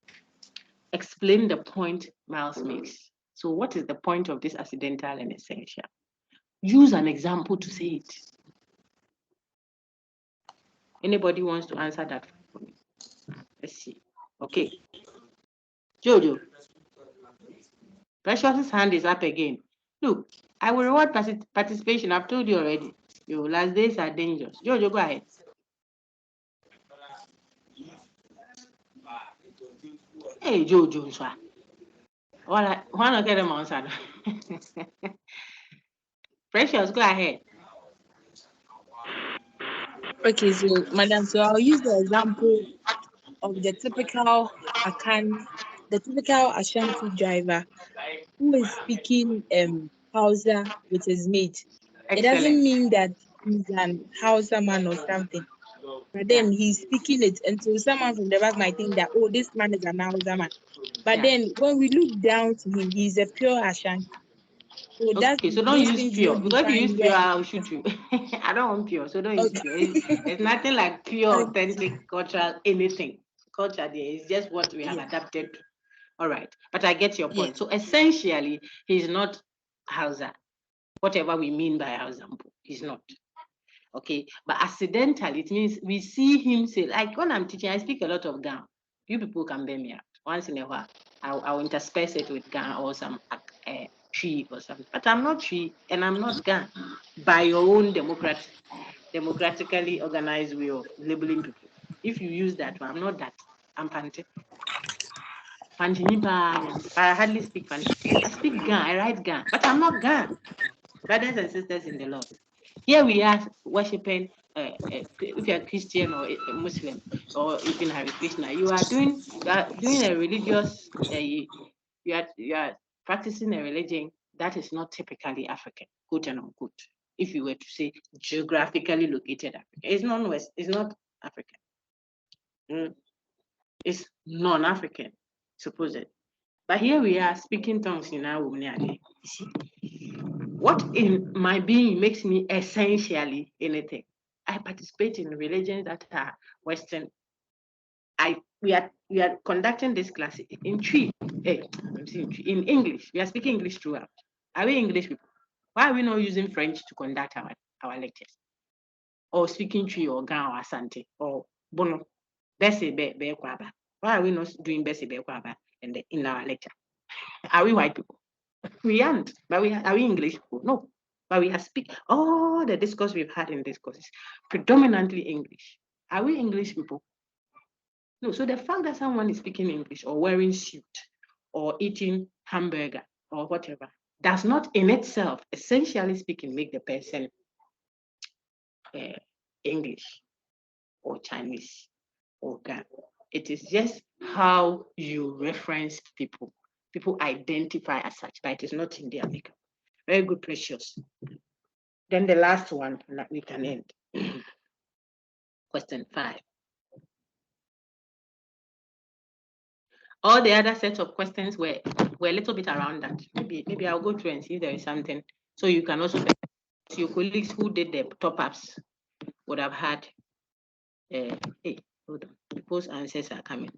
Explain the point Miles makes. So what is the point of this accidental and essential? Use an example to say it. Anybody wants to answer that for me? Let's see. Okay. Jojo. Precious's hand is up again. Look, I will reward participation. I've told you already. Your last days are dangerous. Jojo, go ahead. Hey, Jojo. Why not get them answered? Precious, go ahead. Okay, so madam, so I'll use the example of the typical Ashanti driver who is speaking Hausa with his mate. It doesn't Excellent. mean that he's an Hausa man or something. But then he's speaking it, and so someone from the back might think that, oh, this man is an Hausa man. But Yeah. then when we look down to him, he's a pure Ashanti. So that's Okay, so don't those use things pure. don't Because if you use define pure, where. I'll shoot you. I don't want pure, so don't use Okay. pure. There's nothing like pure, Okay. authentic, cultural, anything. Culture there is just what we have Yeah. adapted to. All right, but I get your Yeah. point. So essentially, he's not Hausa. Whatever we mean by Hausa, he's not. Okay, but accidentally, it means we see him say, like when I'm teaching, I speak a lot of Ga. You people can bear me out. Once in a while, I'll intersperse it with Ga or some tree or something. But I'm not tree and I'm not Ga by your own democratically organized way of labeling people. If you use that one, I'm not that. I'm Pante. I hardly speak Pante. I speak Ga, I write Ga, but I'm not Ga. Brothers and sisters in the Lord. Here we are worshiping, if you're a Christian or a Muslim or even Hare Krishna, you are doing a religious, you are practicing a religion that is not typically African, quote and unquote. If you were to say geographically located Africa, it's not African. It's non-African, supposedly. But here we are speaking tongues in our woman. You see, what in my being makes me essentially anything. I participate in religions that are Western. We are conducting this class in in English. We are speaking English throughout. Are we English people? Why are we not using French to conduct our lectures? Or speaking Tree or Ga or Asante or Bono? Why are we not doing Bessie Bekwaba in our lecture? Are we white people? We aren't, but are we English people? No. But we are speaking all the discourse we've had in this course is predominantly English. Are we English people? No. So the fact that someone is speaking English or wearing suit or eating hamburger or whatever does not in itself, essentially speaking, make the person English or Chinese or Ghana. It is just how you reference people. People identify as such, but it is not in their makeup. Very good, Precious. Then the last one, we can end. Question 5. All the other sets of questions were a little bit around that. Maybe I'll go through and see if there is something. So you can also, your colleagues who did the top-ups would have had, hey, hold on, people's answers are coming.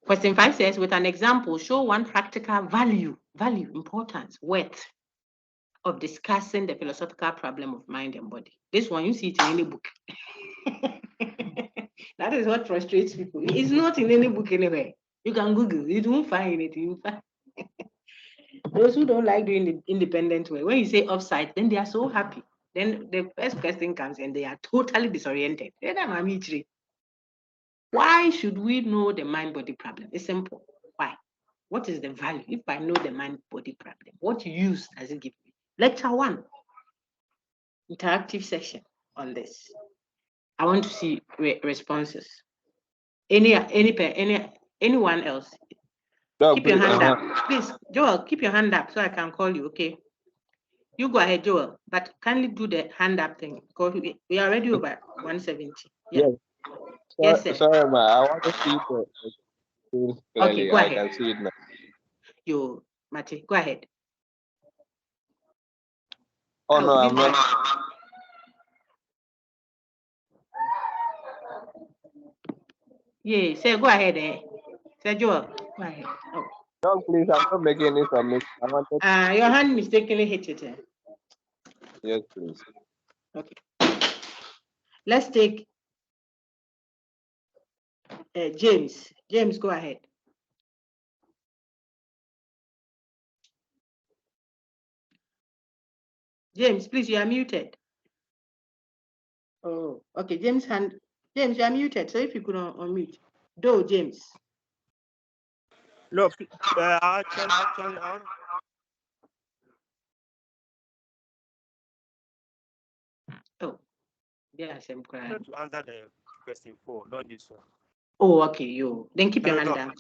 Question 5 says, with an example, show one practical value, importance, worth of discussing the philosophical problem of mind and body. This one, you see it in any book. That is what frustrates people. It's not in any book anywhere. You can Google, you won't find it. Those who don't like doing the independent way, when you say offside, then they are so happy. Then the first question comes and they are totally disoriented. Why should we know the mind-body problem? It's simple. Why? What is the value? If I know the mind-body problem, what use does it give me? Lecture 1, interactive section on this. I want to see responses. Anyone else? Keep your hand up. Please, Joel, keep your hand up so I can call you, okay? You go ahead, Joel, but kindly do the hand up thing because we are already over 170. Yeah. Yes, sir. Sorry, ma. I want to see the screen clearly. Okay, go ahead. I can see it now. You, Mati, go ahead. Oh, no, I'm not. Yeah, say go ahead, eh? Say Joel, go ahead. Oh. No, please, I'm not making any submission. I wanted your hand mistakenly hit it. Eh? Yes, please. Okay. Let's take James. James, go ahead. James, please, you are muted. Oh, okay. James, you are muted. So if you could unmute. James. No, actually, Oh, yes, I'm crying. to answer the question 4, not this one. Oh, okay. Then keep your hand down.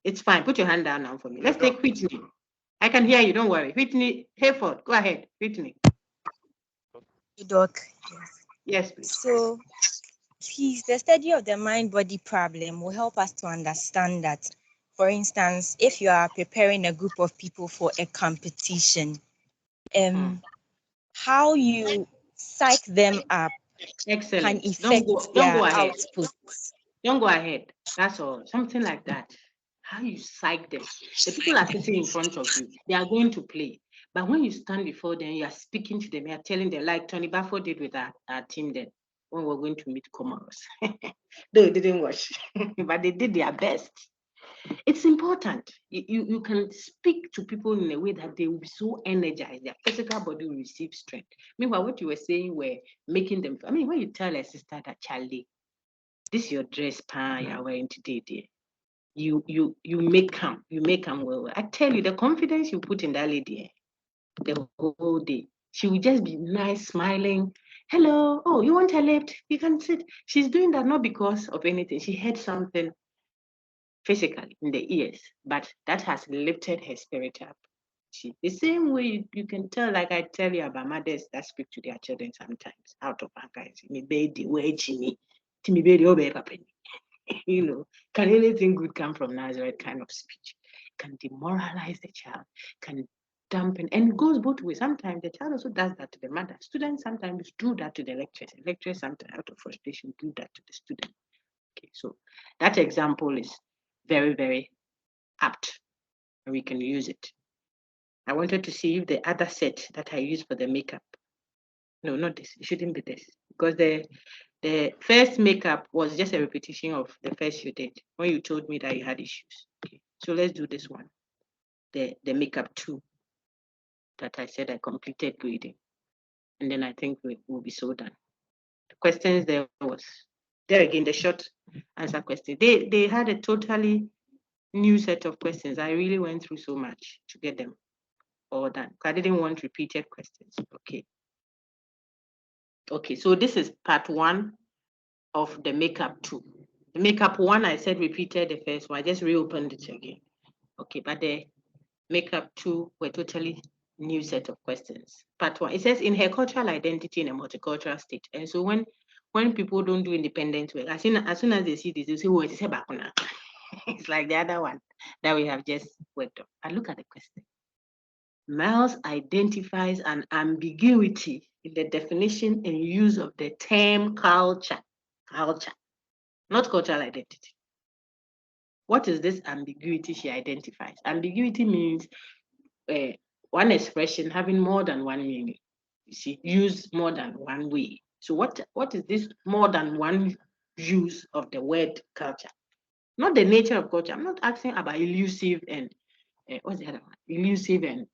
It's fine. Put your hand down now for me. Let's take Whitney. I can hear you. Don't worry. Whitney Hayford, go ahead. Whitney. Doc. Yes, please. So, please, the study of the mind-body problem will help us to understand that, for instance, if you are preparing a group of people for a competition, how you psych them up Excellent. can affect Don't their go ahead. output. Don't go ahead. That's all. Something like that. How you psych them. The people are sitting in front of you. They are going to play. But when you stand before them, you are speaking to them. You are telling them, like Tony Baffo did with our team then, when we were going to meet Comoros. They didn't watch, but they did their best. It's important. You can speak to people in a way that they will be so energized. Their physical body will receive strength. Meanwhile, what you were saying were making them, I mean, when you tell a sister that, Charlie, this is your dress pan you're wearing today, dear. You make them well. I tell you, the confidence you put in that lady the whole day, she will just be nice, smiling. Hello, oh, you want a lift? You can sit. She's doing that not because of anything. She heard something physically in the ears, but that has lifted her spirit up. The same way you can tell, like I tell you about mothers that speak to their children sometimes out of anger. You know, can anything good come from Nazareth kind of speech? Can demoralize the child, can dampen, and it goes both ways. Sometimes the child also does that to the mother. Students sometimes do that to the lecturers. Lecturers sometimes out of frustration do that to the student. Okay, so that example is very, very apt, and we can use it. I wanted to see if the other set that I used for the makeup. No, not this. It shouldn't be this, because the first makeup was just a repetition of the first you did when you told me that you had issues. Okay, so let's do this one. The makeup 2 that I said I completed grading. And then I think we will be so done. The questions there again, the short answer question. They had a totally new set of questions. I really went through so much to get them all done. I didn't want repeated questions. Okay, so this is part 1 of the makeup 2. The makeup 1, I said repeated the first one. I just reopened it again. Okay, but the makeup 2 were totally new set of questions. Part 1, it says in her cultural identity in a multicultural state. And so when people don't do independent work, as soon as they see this, they say, oh, it's a bakuna. It's like the other one that we have just worked on. But look at the question. Miles identifies an ambiguity in the definition and use of the term culture, not cultural identity. What is this ambiguity she identifies? Ambiguity means one expression having more than one meaning. You see, used more than one way. So what is this more than one use of the word culture? Not the nature of culture. I'm not asking about elusive and what's the other one? Elusive and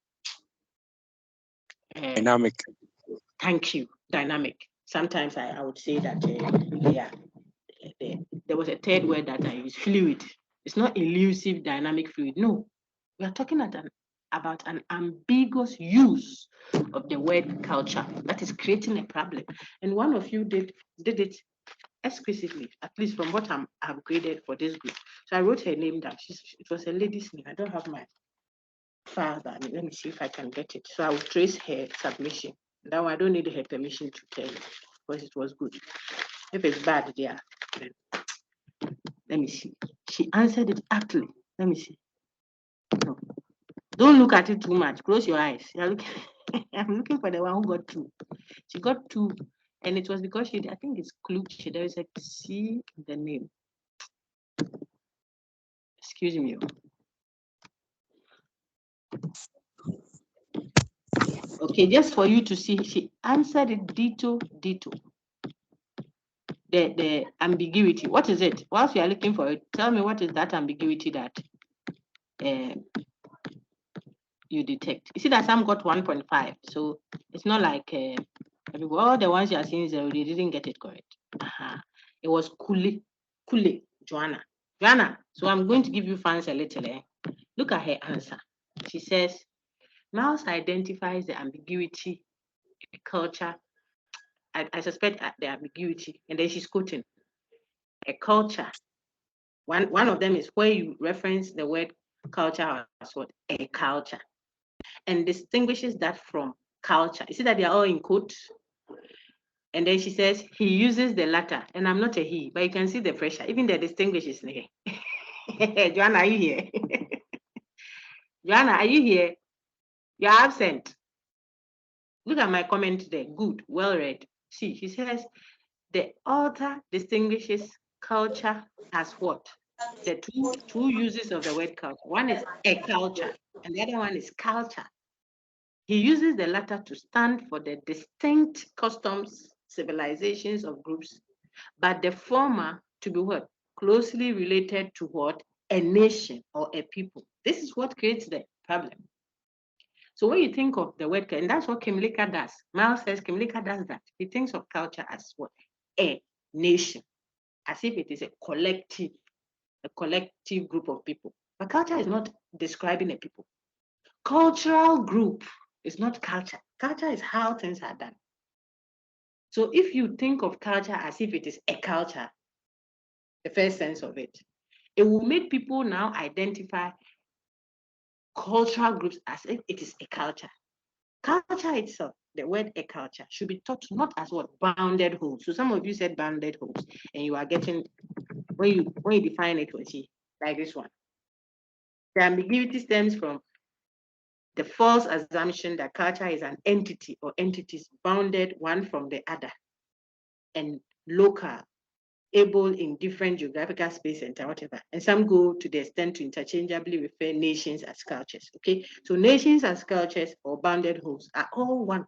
dynamic. Thank you. Dynamic. Sometimes I would say that there was a third word that I use, fluid. It's not elusive, dynamic, fluid. No, we are talking about an ambiguous use of the word culture that is creating a problem. And one of you did it exquisitely, at least from what I've graded for this group. So I wrote her name down. It was a lady's name. I don't have my file. Let me see if I can get it. So I will trace her submission. Now I don't need her permission to tell you because it was good. If it's bad, then let me see. She answered it aptly. Let me see. No. Don't look at it too much. Close your eyes. I'm looking for the one who got 2. She got 2, and it was because I think it's Kluge. There is a C in the name. Excuse me. Okay, just for you to see, she answered it ditto. The ambiguity. What is it? Whilst you are looking for it, tell me what is that ambiguity that you detect. You see that some got 1.5, so it's not like all the ones you are seeing zero, they didn't get it correct. It was Kule, Joanna. So I'm going to give you fans a little. Look at her answer. She says, Miles identifies the ambiguity in culture. I suspect the ambiguity, and then she's quoting a culture. One of them is where you reference the word culture as what? A culture. and distinguishes that from culture. You see that they are all in quotes? And then she says, he uses the latter. And I'm not a he, but you can see the pressure. Even the distinguish is here. Joanna, are you here? Joanna, are you here? You're absent. Look at my comment there. Good, well read. See, she says, the author distinguishes culture as what? The two uses of the word culture. One is a culture, and the other one is culture. He uses the latter to stand for the distinct customs, civilizations of groups, but the former to be what? Closely related to what? A nation or a people. This is what creates the problem. So when you think of the word, and that's what Kimlika does. Miles says Kimlika does that. He thinks of culture as what? A nation, as if it is a collective group of people. But culture is not describing a people. Cultural group is not culture. Culture is how things are done. So if you think of culture as if it is a culture, the first sense of it, it will make people now identify cultural groups as if it is a culture. Culture itself, the word a culture, should be taught not as what? Bounded wholes. So some of you said bounded wholes, and you are getting, when you define it, like this one. The ambiguity stems from the false assumption that culture is an entity or entities bounded one from the other and local, able in different geographical space and whatever. And some go to the extent to interchangeably refer nations as cultures. Okay, so nations as cultures or bounded wholes are all one.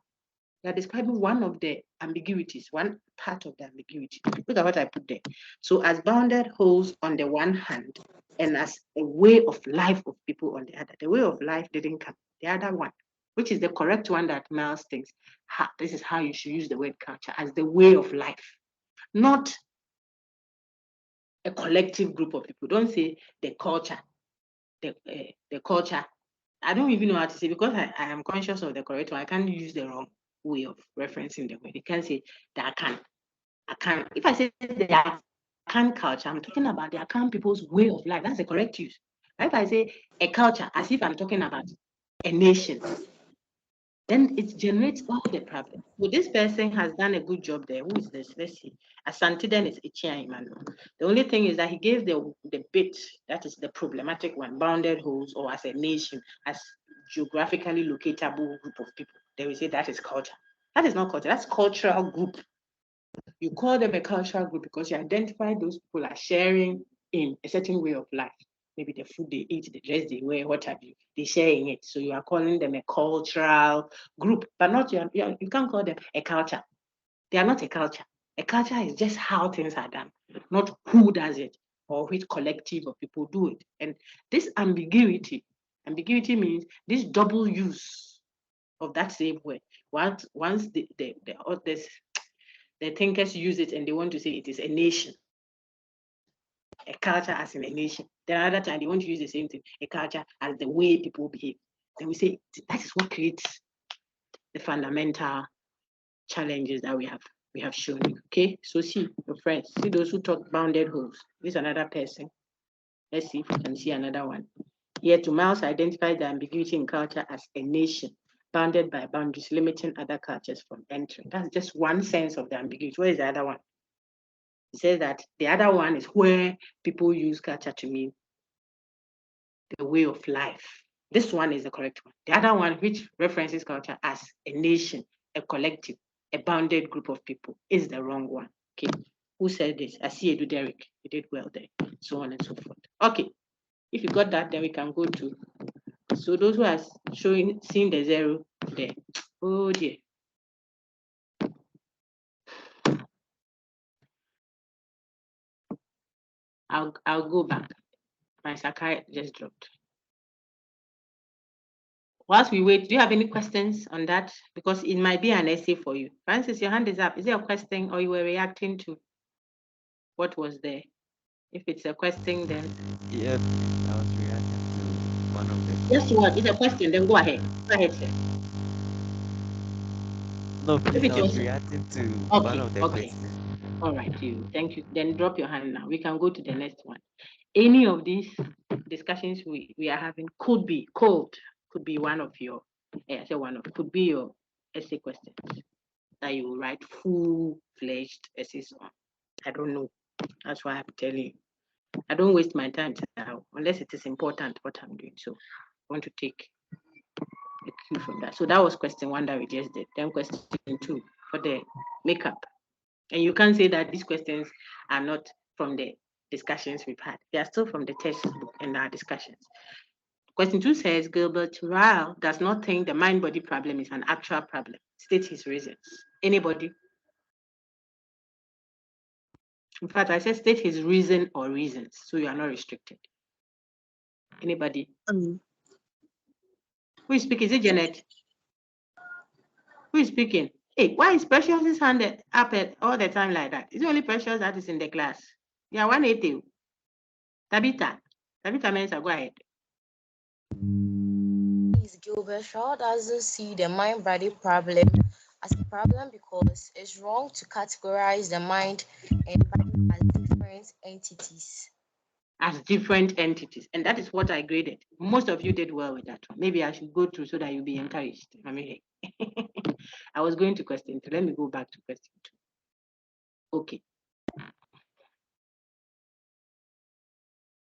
They are describing one of the ambiguities, one part of the ambiguity. Look at what I put there. So as bounded wholes on the one hand, and as a way of life of people on the other. The way of life didn't come. The other one, which is the correct one that Miles thinks, this is how you should use the word culture, as the way of life, not a collective group of people. Don't say the culture, the culture. I don't even know how to say, because I am conscious of the correct one. I can't use the wrong way of referencing the word. You can't say the Akan. If I say the Akan culture, I'm talking about the Akan people's way of life. That's the correct use. If I say a culture, as if I'm talking about a nation, then it generates all the problems. So this person has done a good job there. Who is this? Let's see. Asantiden is Ichia Emmanuel. The only thing is that he gave the bit that is the problematic one, bounded wholes, or as a nation, as geographically locatable group of people. They will say that is culture. That is not culture, that's cultural group. You call them a cultural group because you identify those people as sharing in a certain way of life. Maybe the food they eat, the dress they wear, what have you, they share in it. So you are calling them a cultural group, but not you can't call them a culture. They are not a culture. A culture is just how things are done, not who does it or which collective of people do it. And this ambiguity means this double use of that same word. Once the thinkers use it and they want to say it is a nation, a culture as in a nation. The other time they want to use the same thing, a culture as the way people behave. Then we say that is what creates the fundamental challenges that we have shown you. Okay, so see your friends, see those who talk bounded wholes. This is another person. Let's see if we can see another one. Here, to Miles identifies the ambiguity in culture as a nation bounded by boundaries, limiting other cultures from entering. That's just one sense of the ambiguity. What is the other one? He says that the other one is where people use culture to mean the way of life. This one is the correct one. The other one, which references culture as a nation, a collective, a bounded group of people, is the wrong one. Okay, who said this? I see Edu Derek. You did well there. So on and so forth. Okay, if you got that, then we can go to. So those who are seeing the zero there. Oh dear. I'll go back. My Sakai just dropped. Whilst we wait, do you have any questions on that? Because it might be an essay for you. Francis, your hand is up. Is it a question or you were reacting to what was there? If it's a question, then. Yeah, I was reacting to one of the. Yes, what? It's a question, then go ahead. Go ahead, sir. No, please, I was reacting to one of the questions. All right, thank you. Then drop your hand now. We can go to the next one. Any of these discussions we are having could could be one of your, I say one of, could be your essay questions that you will write full-fledged essays on. I don't know. That's why I'm telling you. I don't waste my time now unless it is important what I'm doing. So I want to take a cue from that. So that was question 1 that we just did. Then question 2 for the makeup. And you can't say that these questions are not from the discussions we've had. They are still from the textbook and our discussions. Question 2 says, Gilbert Ryle does not think the mind-body problem is an actual problem. State his reasons. Anybody? In fact, I said state his reason or reasons, so you are not restricted. Anybody? Who is speaking? Is it Janet? Who is speaking? Hey, why is Precious' hand up all the time like that? Is it only Precious that is in the class? Yeah, 180. Tabitha. Tabitha Mensa, go ahead. Gilbert Shaw doesn't see the mind-body problem as a problem because it's wrong to categorize the mind and body as different entities. As different entities. And that is what I graded. Most of you did well with that one. Maybe I should go through so that you'll be encouraged. I mean, I was going to question 2. Let me go back to question 2. Okay.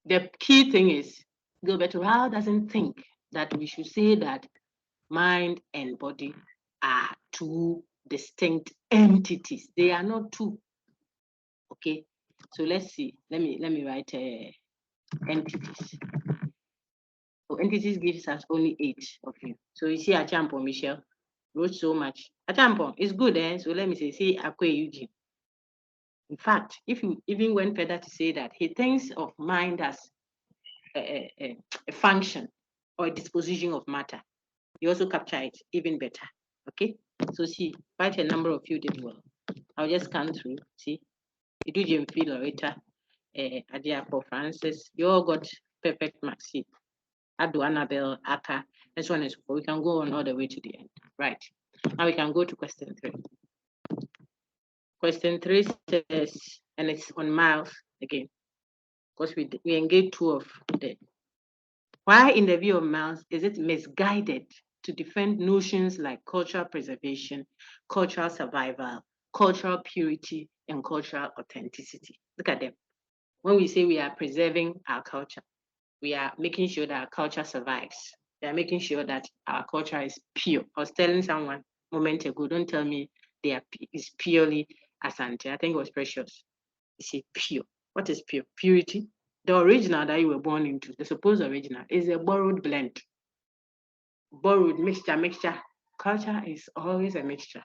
The key thing is, Gilbert Ryle doesn't think that we should say that mind and body are 2 distinct entities. They are not 2. Okay. So let's see. Let me write entities. So entities gives us only 8 of you. So you see Achampo Michelle wrote so much. Achampo is good, eh? So let me say Akwe Eugene. In fact, if you even went further to say that he thinks of mind as a function or a disposition of matter, you also capture it even better. Okay. So see, quite a number of you did well. I'll just scan through. See, you do Jim Loretta, Adiapo Francis, you all got perfect marks. See, Adu Annabelle, Aka, this one is, we can go on all the way to the end. Right. Now we can go to question 3. Question 3 says, and it's on Miles again, because we engage 2 of them. Why, in the view of Miles, is it misguided to defend notions like cultural preservation, cultural survival, cultural purity, and cultural authenticity? Look at them. When we say we are preserving our culture, we are making sure that our culture survives. We are making sure that our culture is pure. I was telling someone a moment ago, don't tell me it's purely Asante. I think it was Precious. You see, pure. What is pure? Purity. The original that you were born into, the supposed original, is a borrowed blend. Borrowed, mixture. Culture is always a mixture.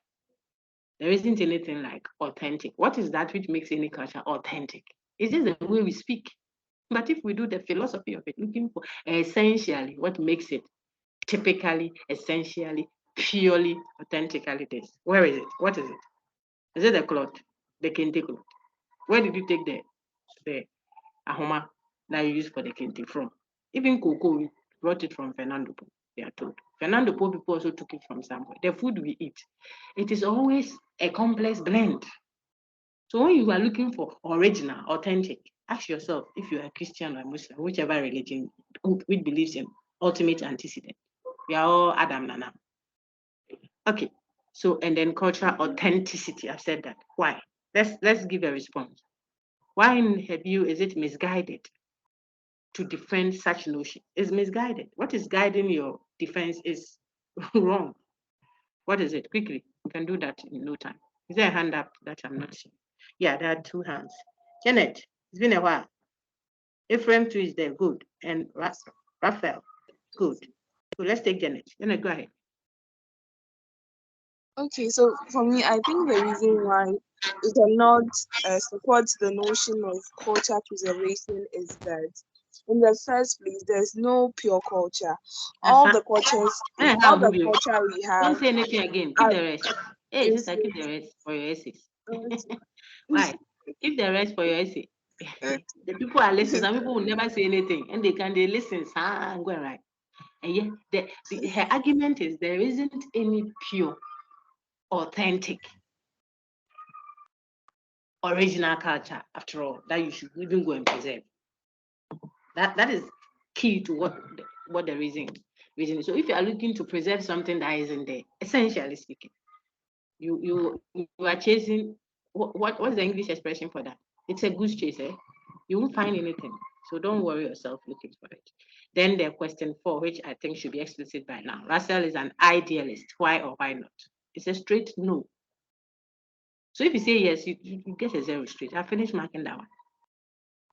There isn't anything like authentic. What is that which makes any culture authentic? It's just the way we speak. But if we do the philosophy of it, looking for essentially what makes it typically, essentially, purely, authentically this. Where is it? What is it? Is it the cloth? The kente cloth? Where did you take the ahoma that you use for the kente from? Even cocoa, we brought it from Fernando Po, they are told. Fernando Po people also took it from somewhere. The food we eat, it is always a complex blend. So when you are looking for original, authentic, ask yourself if you are a Christian or Muslim, whichever religion which believes in ultimate antecedent. We are all Adam Nana. Okay. So, and then cultural authenticity. I've said that. Why? Let's give a response. Why in her view is it misguided to defend such notion? It's misguided. What is guiding your defense is wrong. What is it? Quickly, you can do that in no time. Is there a hand up that I'm not seeing? Yeah, there are 2 hands. Janet, it's been a while. Ephraim too is there, good. And Raphael, good. So let's take Janet. Janet, go ahead. Okay, so for me, I think the reason why we cannot support the notion of culture preservation is that, in the first place, there's no pure culture. All the culture we have. Don't say anything again. Keep the rest. Hey, sister, keep the rest for your essays. Why? Keep the rest for your essay. The people are listening. Some people will never say anything, and they listen. I'm going right. And yet, her argument is there isn't any pure, authentic, original culture after all that you should even go and preserve. That is key to what the reason reasoning. So if you are looking to preserve something that isn't there, essentially speaking, you are chasing what's the English expression for that? It's a goose chase, eh? You won't find anything. So don't worry yourself looking for it. Then the question 4, which I think should be explicit by now. Russell is an idealist. Why or why not? It's a straight no. So if you say yes, you get a 0 straight. I finished marking that one.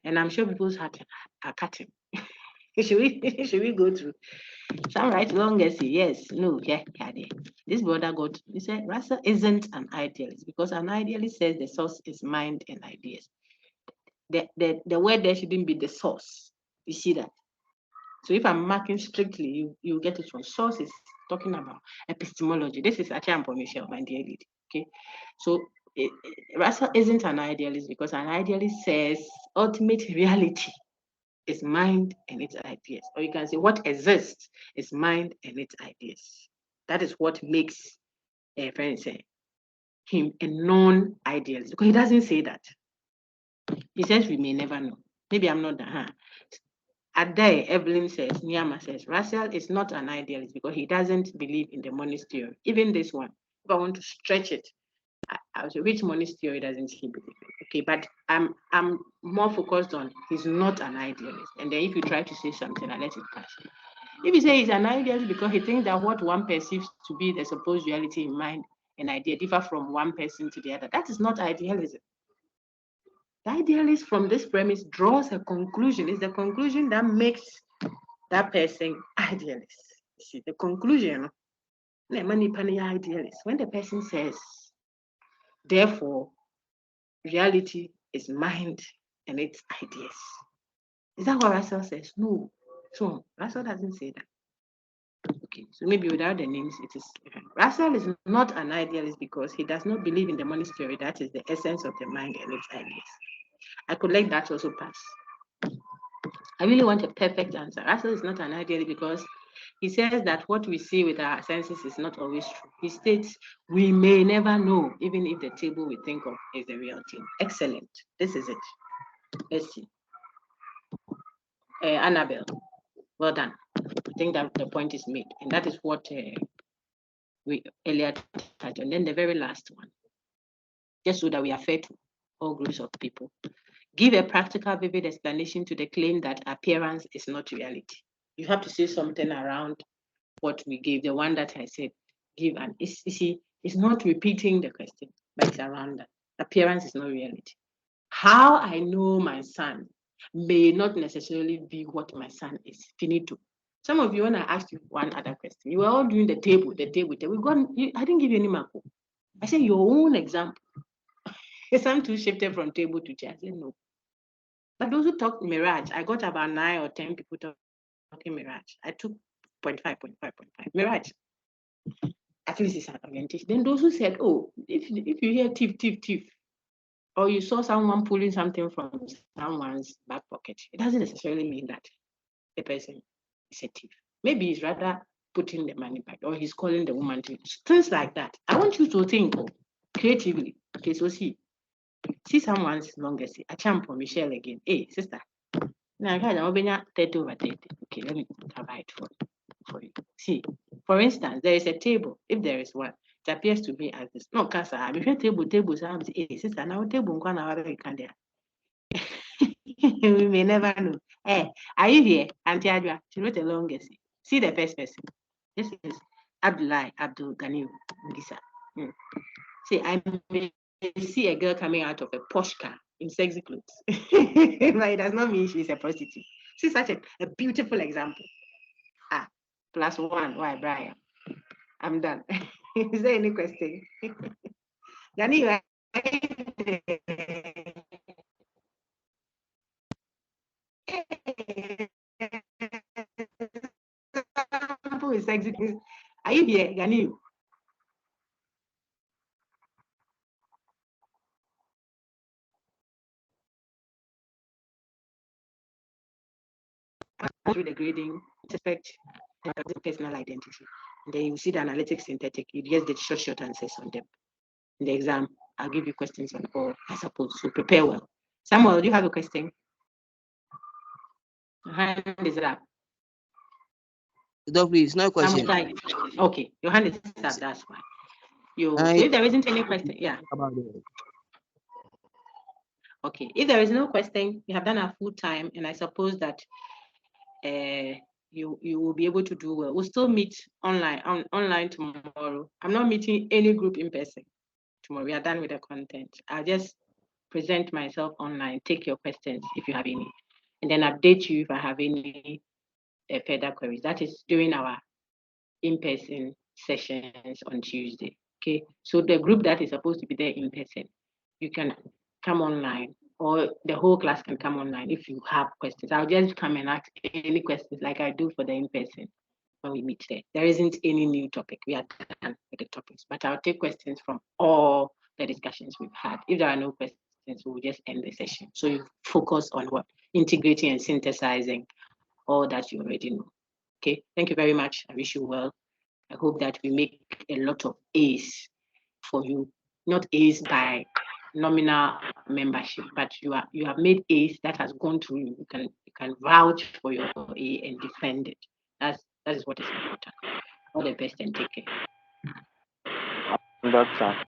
And I'm sure people's heart are cutting. should we go through? Some right long as yes, no, yeah. This brother he said Russell isn't an idealist because an idealist says the source is mind and ideas. The word there shouldn't be the source. You see that? So if I'm marking strictly, you get it from source is talking about epistemology. This is actually Michelle, my dear lady. Okay. So Russell isn't an idealist because an idealist says ultimate reality is mind and its ideas. Or you can say what exists is mind and its ideas. That is what makes him a non-idealist because he doesn't say that. He says we may never know. Maybe I'm not that. Adair, Evelyn says, Niyama says, Russell is not an idealist because he doesn't believe in the monist theory. Even this one, if I want to stretch it, I would say, which monist theory doesn't he believe in? Okay, but I'm more focused on he's not an idealist. And then if you try to say something, I let it pass. If you say he's an idealist because he thinks that what one perceives to be the supposed reality in mind and idea differ from one person to the other, that is not idealism. The idealist from this premise draws a conclusion. It's the conclusion that makes that person idealist. See, the conclusion, idealist. When the person says, therefore, reality is mind and its ideas. Is that what Russell says? No. So Russell doesn't say that. Okay, so maybe without the names, it is. Russell is not an idealist because he does not believe in the monist theory. That is the essence of the mind and its ideas. I could let that also pass. I really want a perfect answer. Russell is not an idealist because he says that what we see with our senses is not always true. He states we may never know, even if the table we think of is the real thing. Excellent. This is it. Let's see. Annabelle, well done. I think that the point is made, and that is what we earlier touched on. And then the very last one, just so that we are fair to all groups of people. Give a practical, vivid explanation to the claim that appearance is not reality. You have to say something around what we gave, the one that I said, give an, it's not repeating the question, but it's around that. Appearance is not reality. How I know my son may not necessarily be what my son is. Finito. Some of you, when I asked you one other question, you were all doing the table. I didn't give you any mark. I said your own example. Some two shifted from table to chair. I said no. But those who talked Mirage, I got about 9 or 10 people talking Mirage. I took 0.5. Mirage. At least it's an orientation. Then those who said, oh, if you hear thief, or you saw someone pulling something from someone's back pocket, it doesn't necessarily mean that the person is a thief. Maybe he's rather putting the money back, or he's calling the woman to things like that. I want you to think creatively. Okay, so see someone's longest. I champ for Michelle again. Hey, sister. Now, I'm 30 over 30. Okay, let me provide for you. See, for instance, there is a table. If there is one, it appears to me as this. No, Casa, I'm sure table, so I'm saying, hey, sister, now table, we may never know. Hey, are you here? Auntie Adwa, she wrote the longest. See the first person. This is Abdul Ghani Ngisa. See, I may see a girl coming out of a posh car in sexy clothes. But it does not mean she's a prostitute. See such a beautiful example. +1. Why, Brian? I'm done. Is there any question? Ghani, you are is sexy. Are you here, Ghani? Through the grading, suspect personal identity. And then you see the analytics synthetic, you just get short answers on them. In the exam, I'll give you questions on all, I suppose. So prepare well. Samuel, do you have a question? Hand is up. Doc, please, no question. Okay, your hand is up, that's fine. So if there isn't any question, yeah. Okay, if there is no question, we have done our full time, and I suppose that you will be able to do well. We'll still meet online tomorrow. I'm not meeting any group in person tomorrow. We are done with the content. I'll just present myself online, take your questions if you have any, and then update you if I have any further queries. That is during our in-person sessions on Tuesday. Okay, so the group that is supposed to be there in person, you can come online, or the whole class can come online if you have questions. I'll just come and ask any questions like I do for the in-person when we meet there. There isn't any new topic. We are done with the topics, but I'll take questions from all the discussions we've had. If there are no questions, we'll just end the session. So you focus on what? Integrating and synthesizing all that you already know. Okay, thank you very much. I wish you well. I hope that we make a lot of A's for you, not A's by nominal membership, but you have made A's that has gone through you. You can vouch for your A and defend it. That is what is important. All the best and take care. That's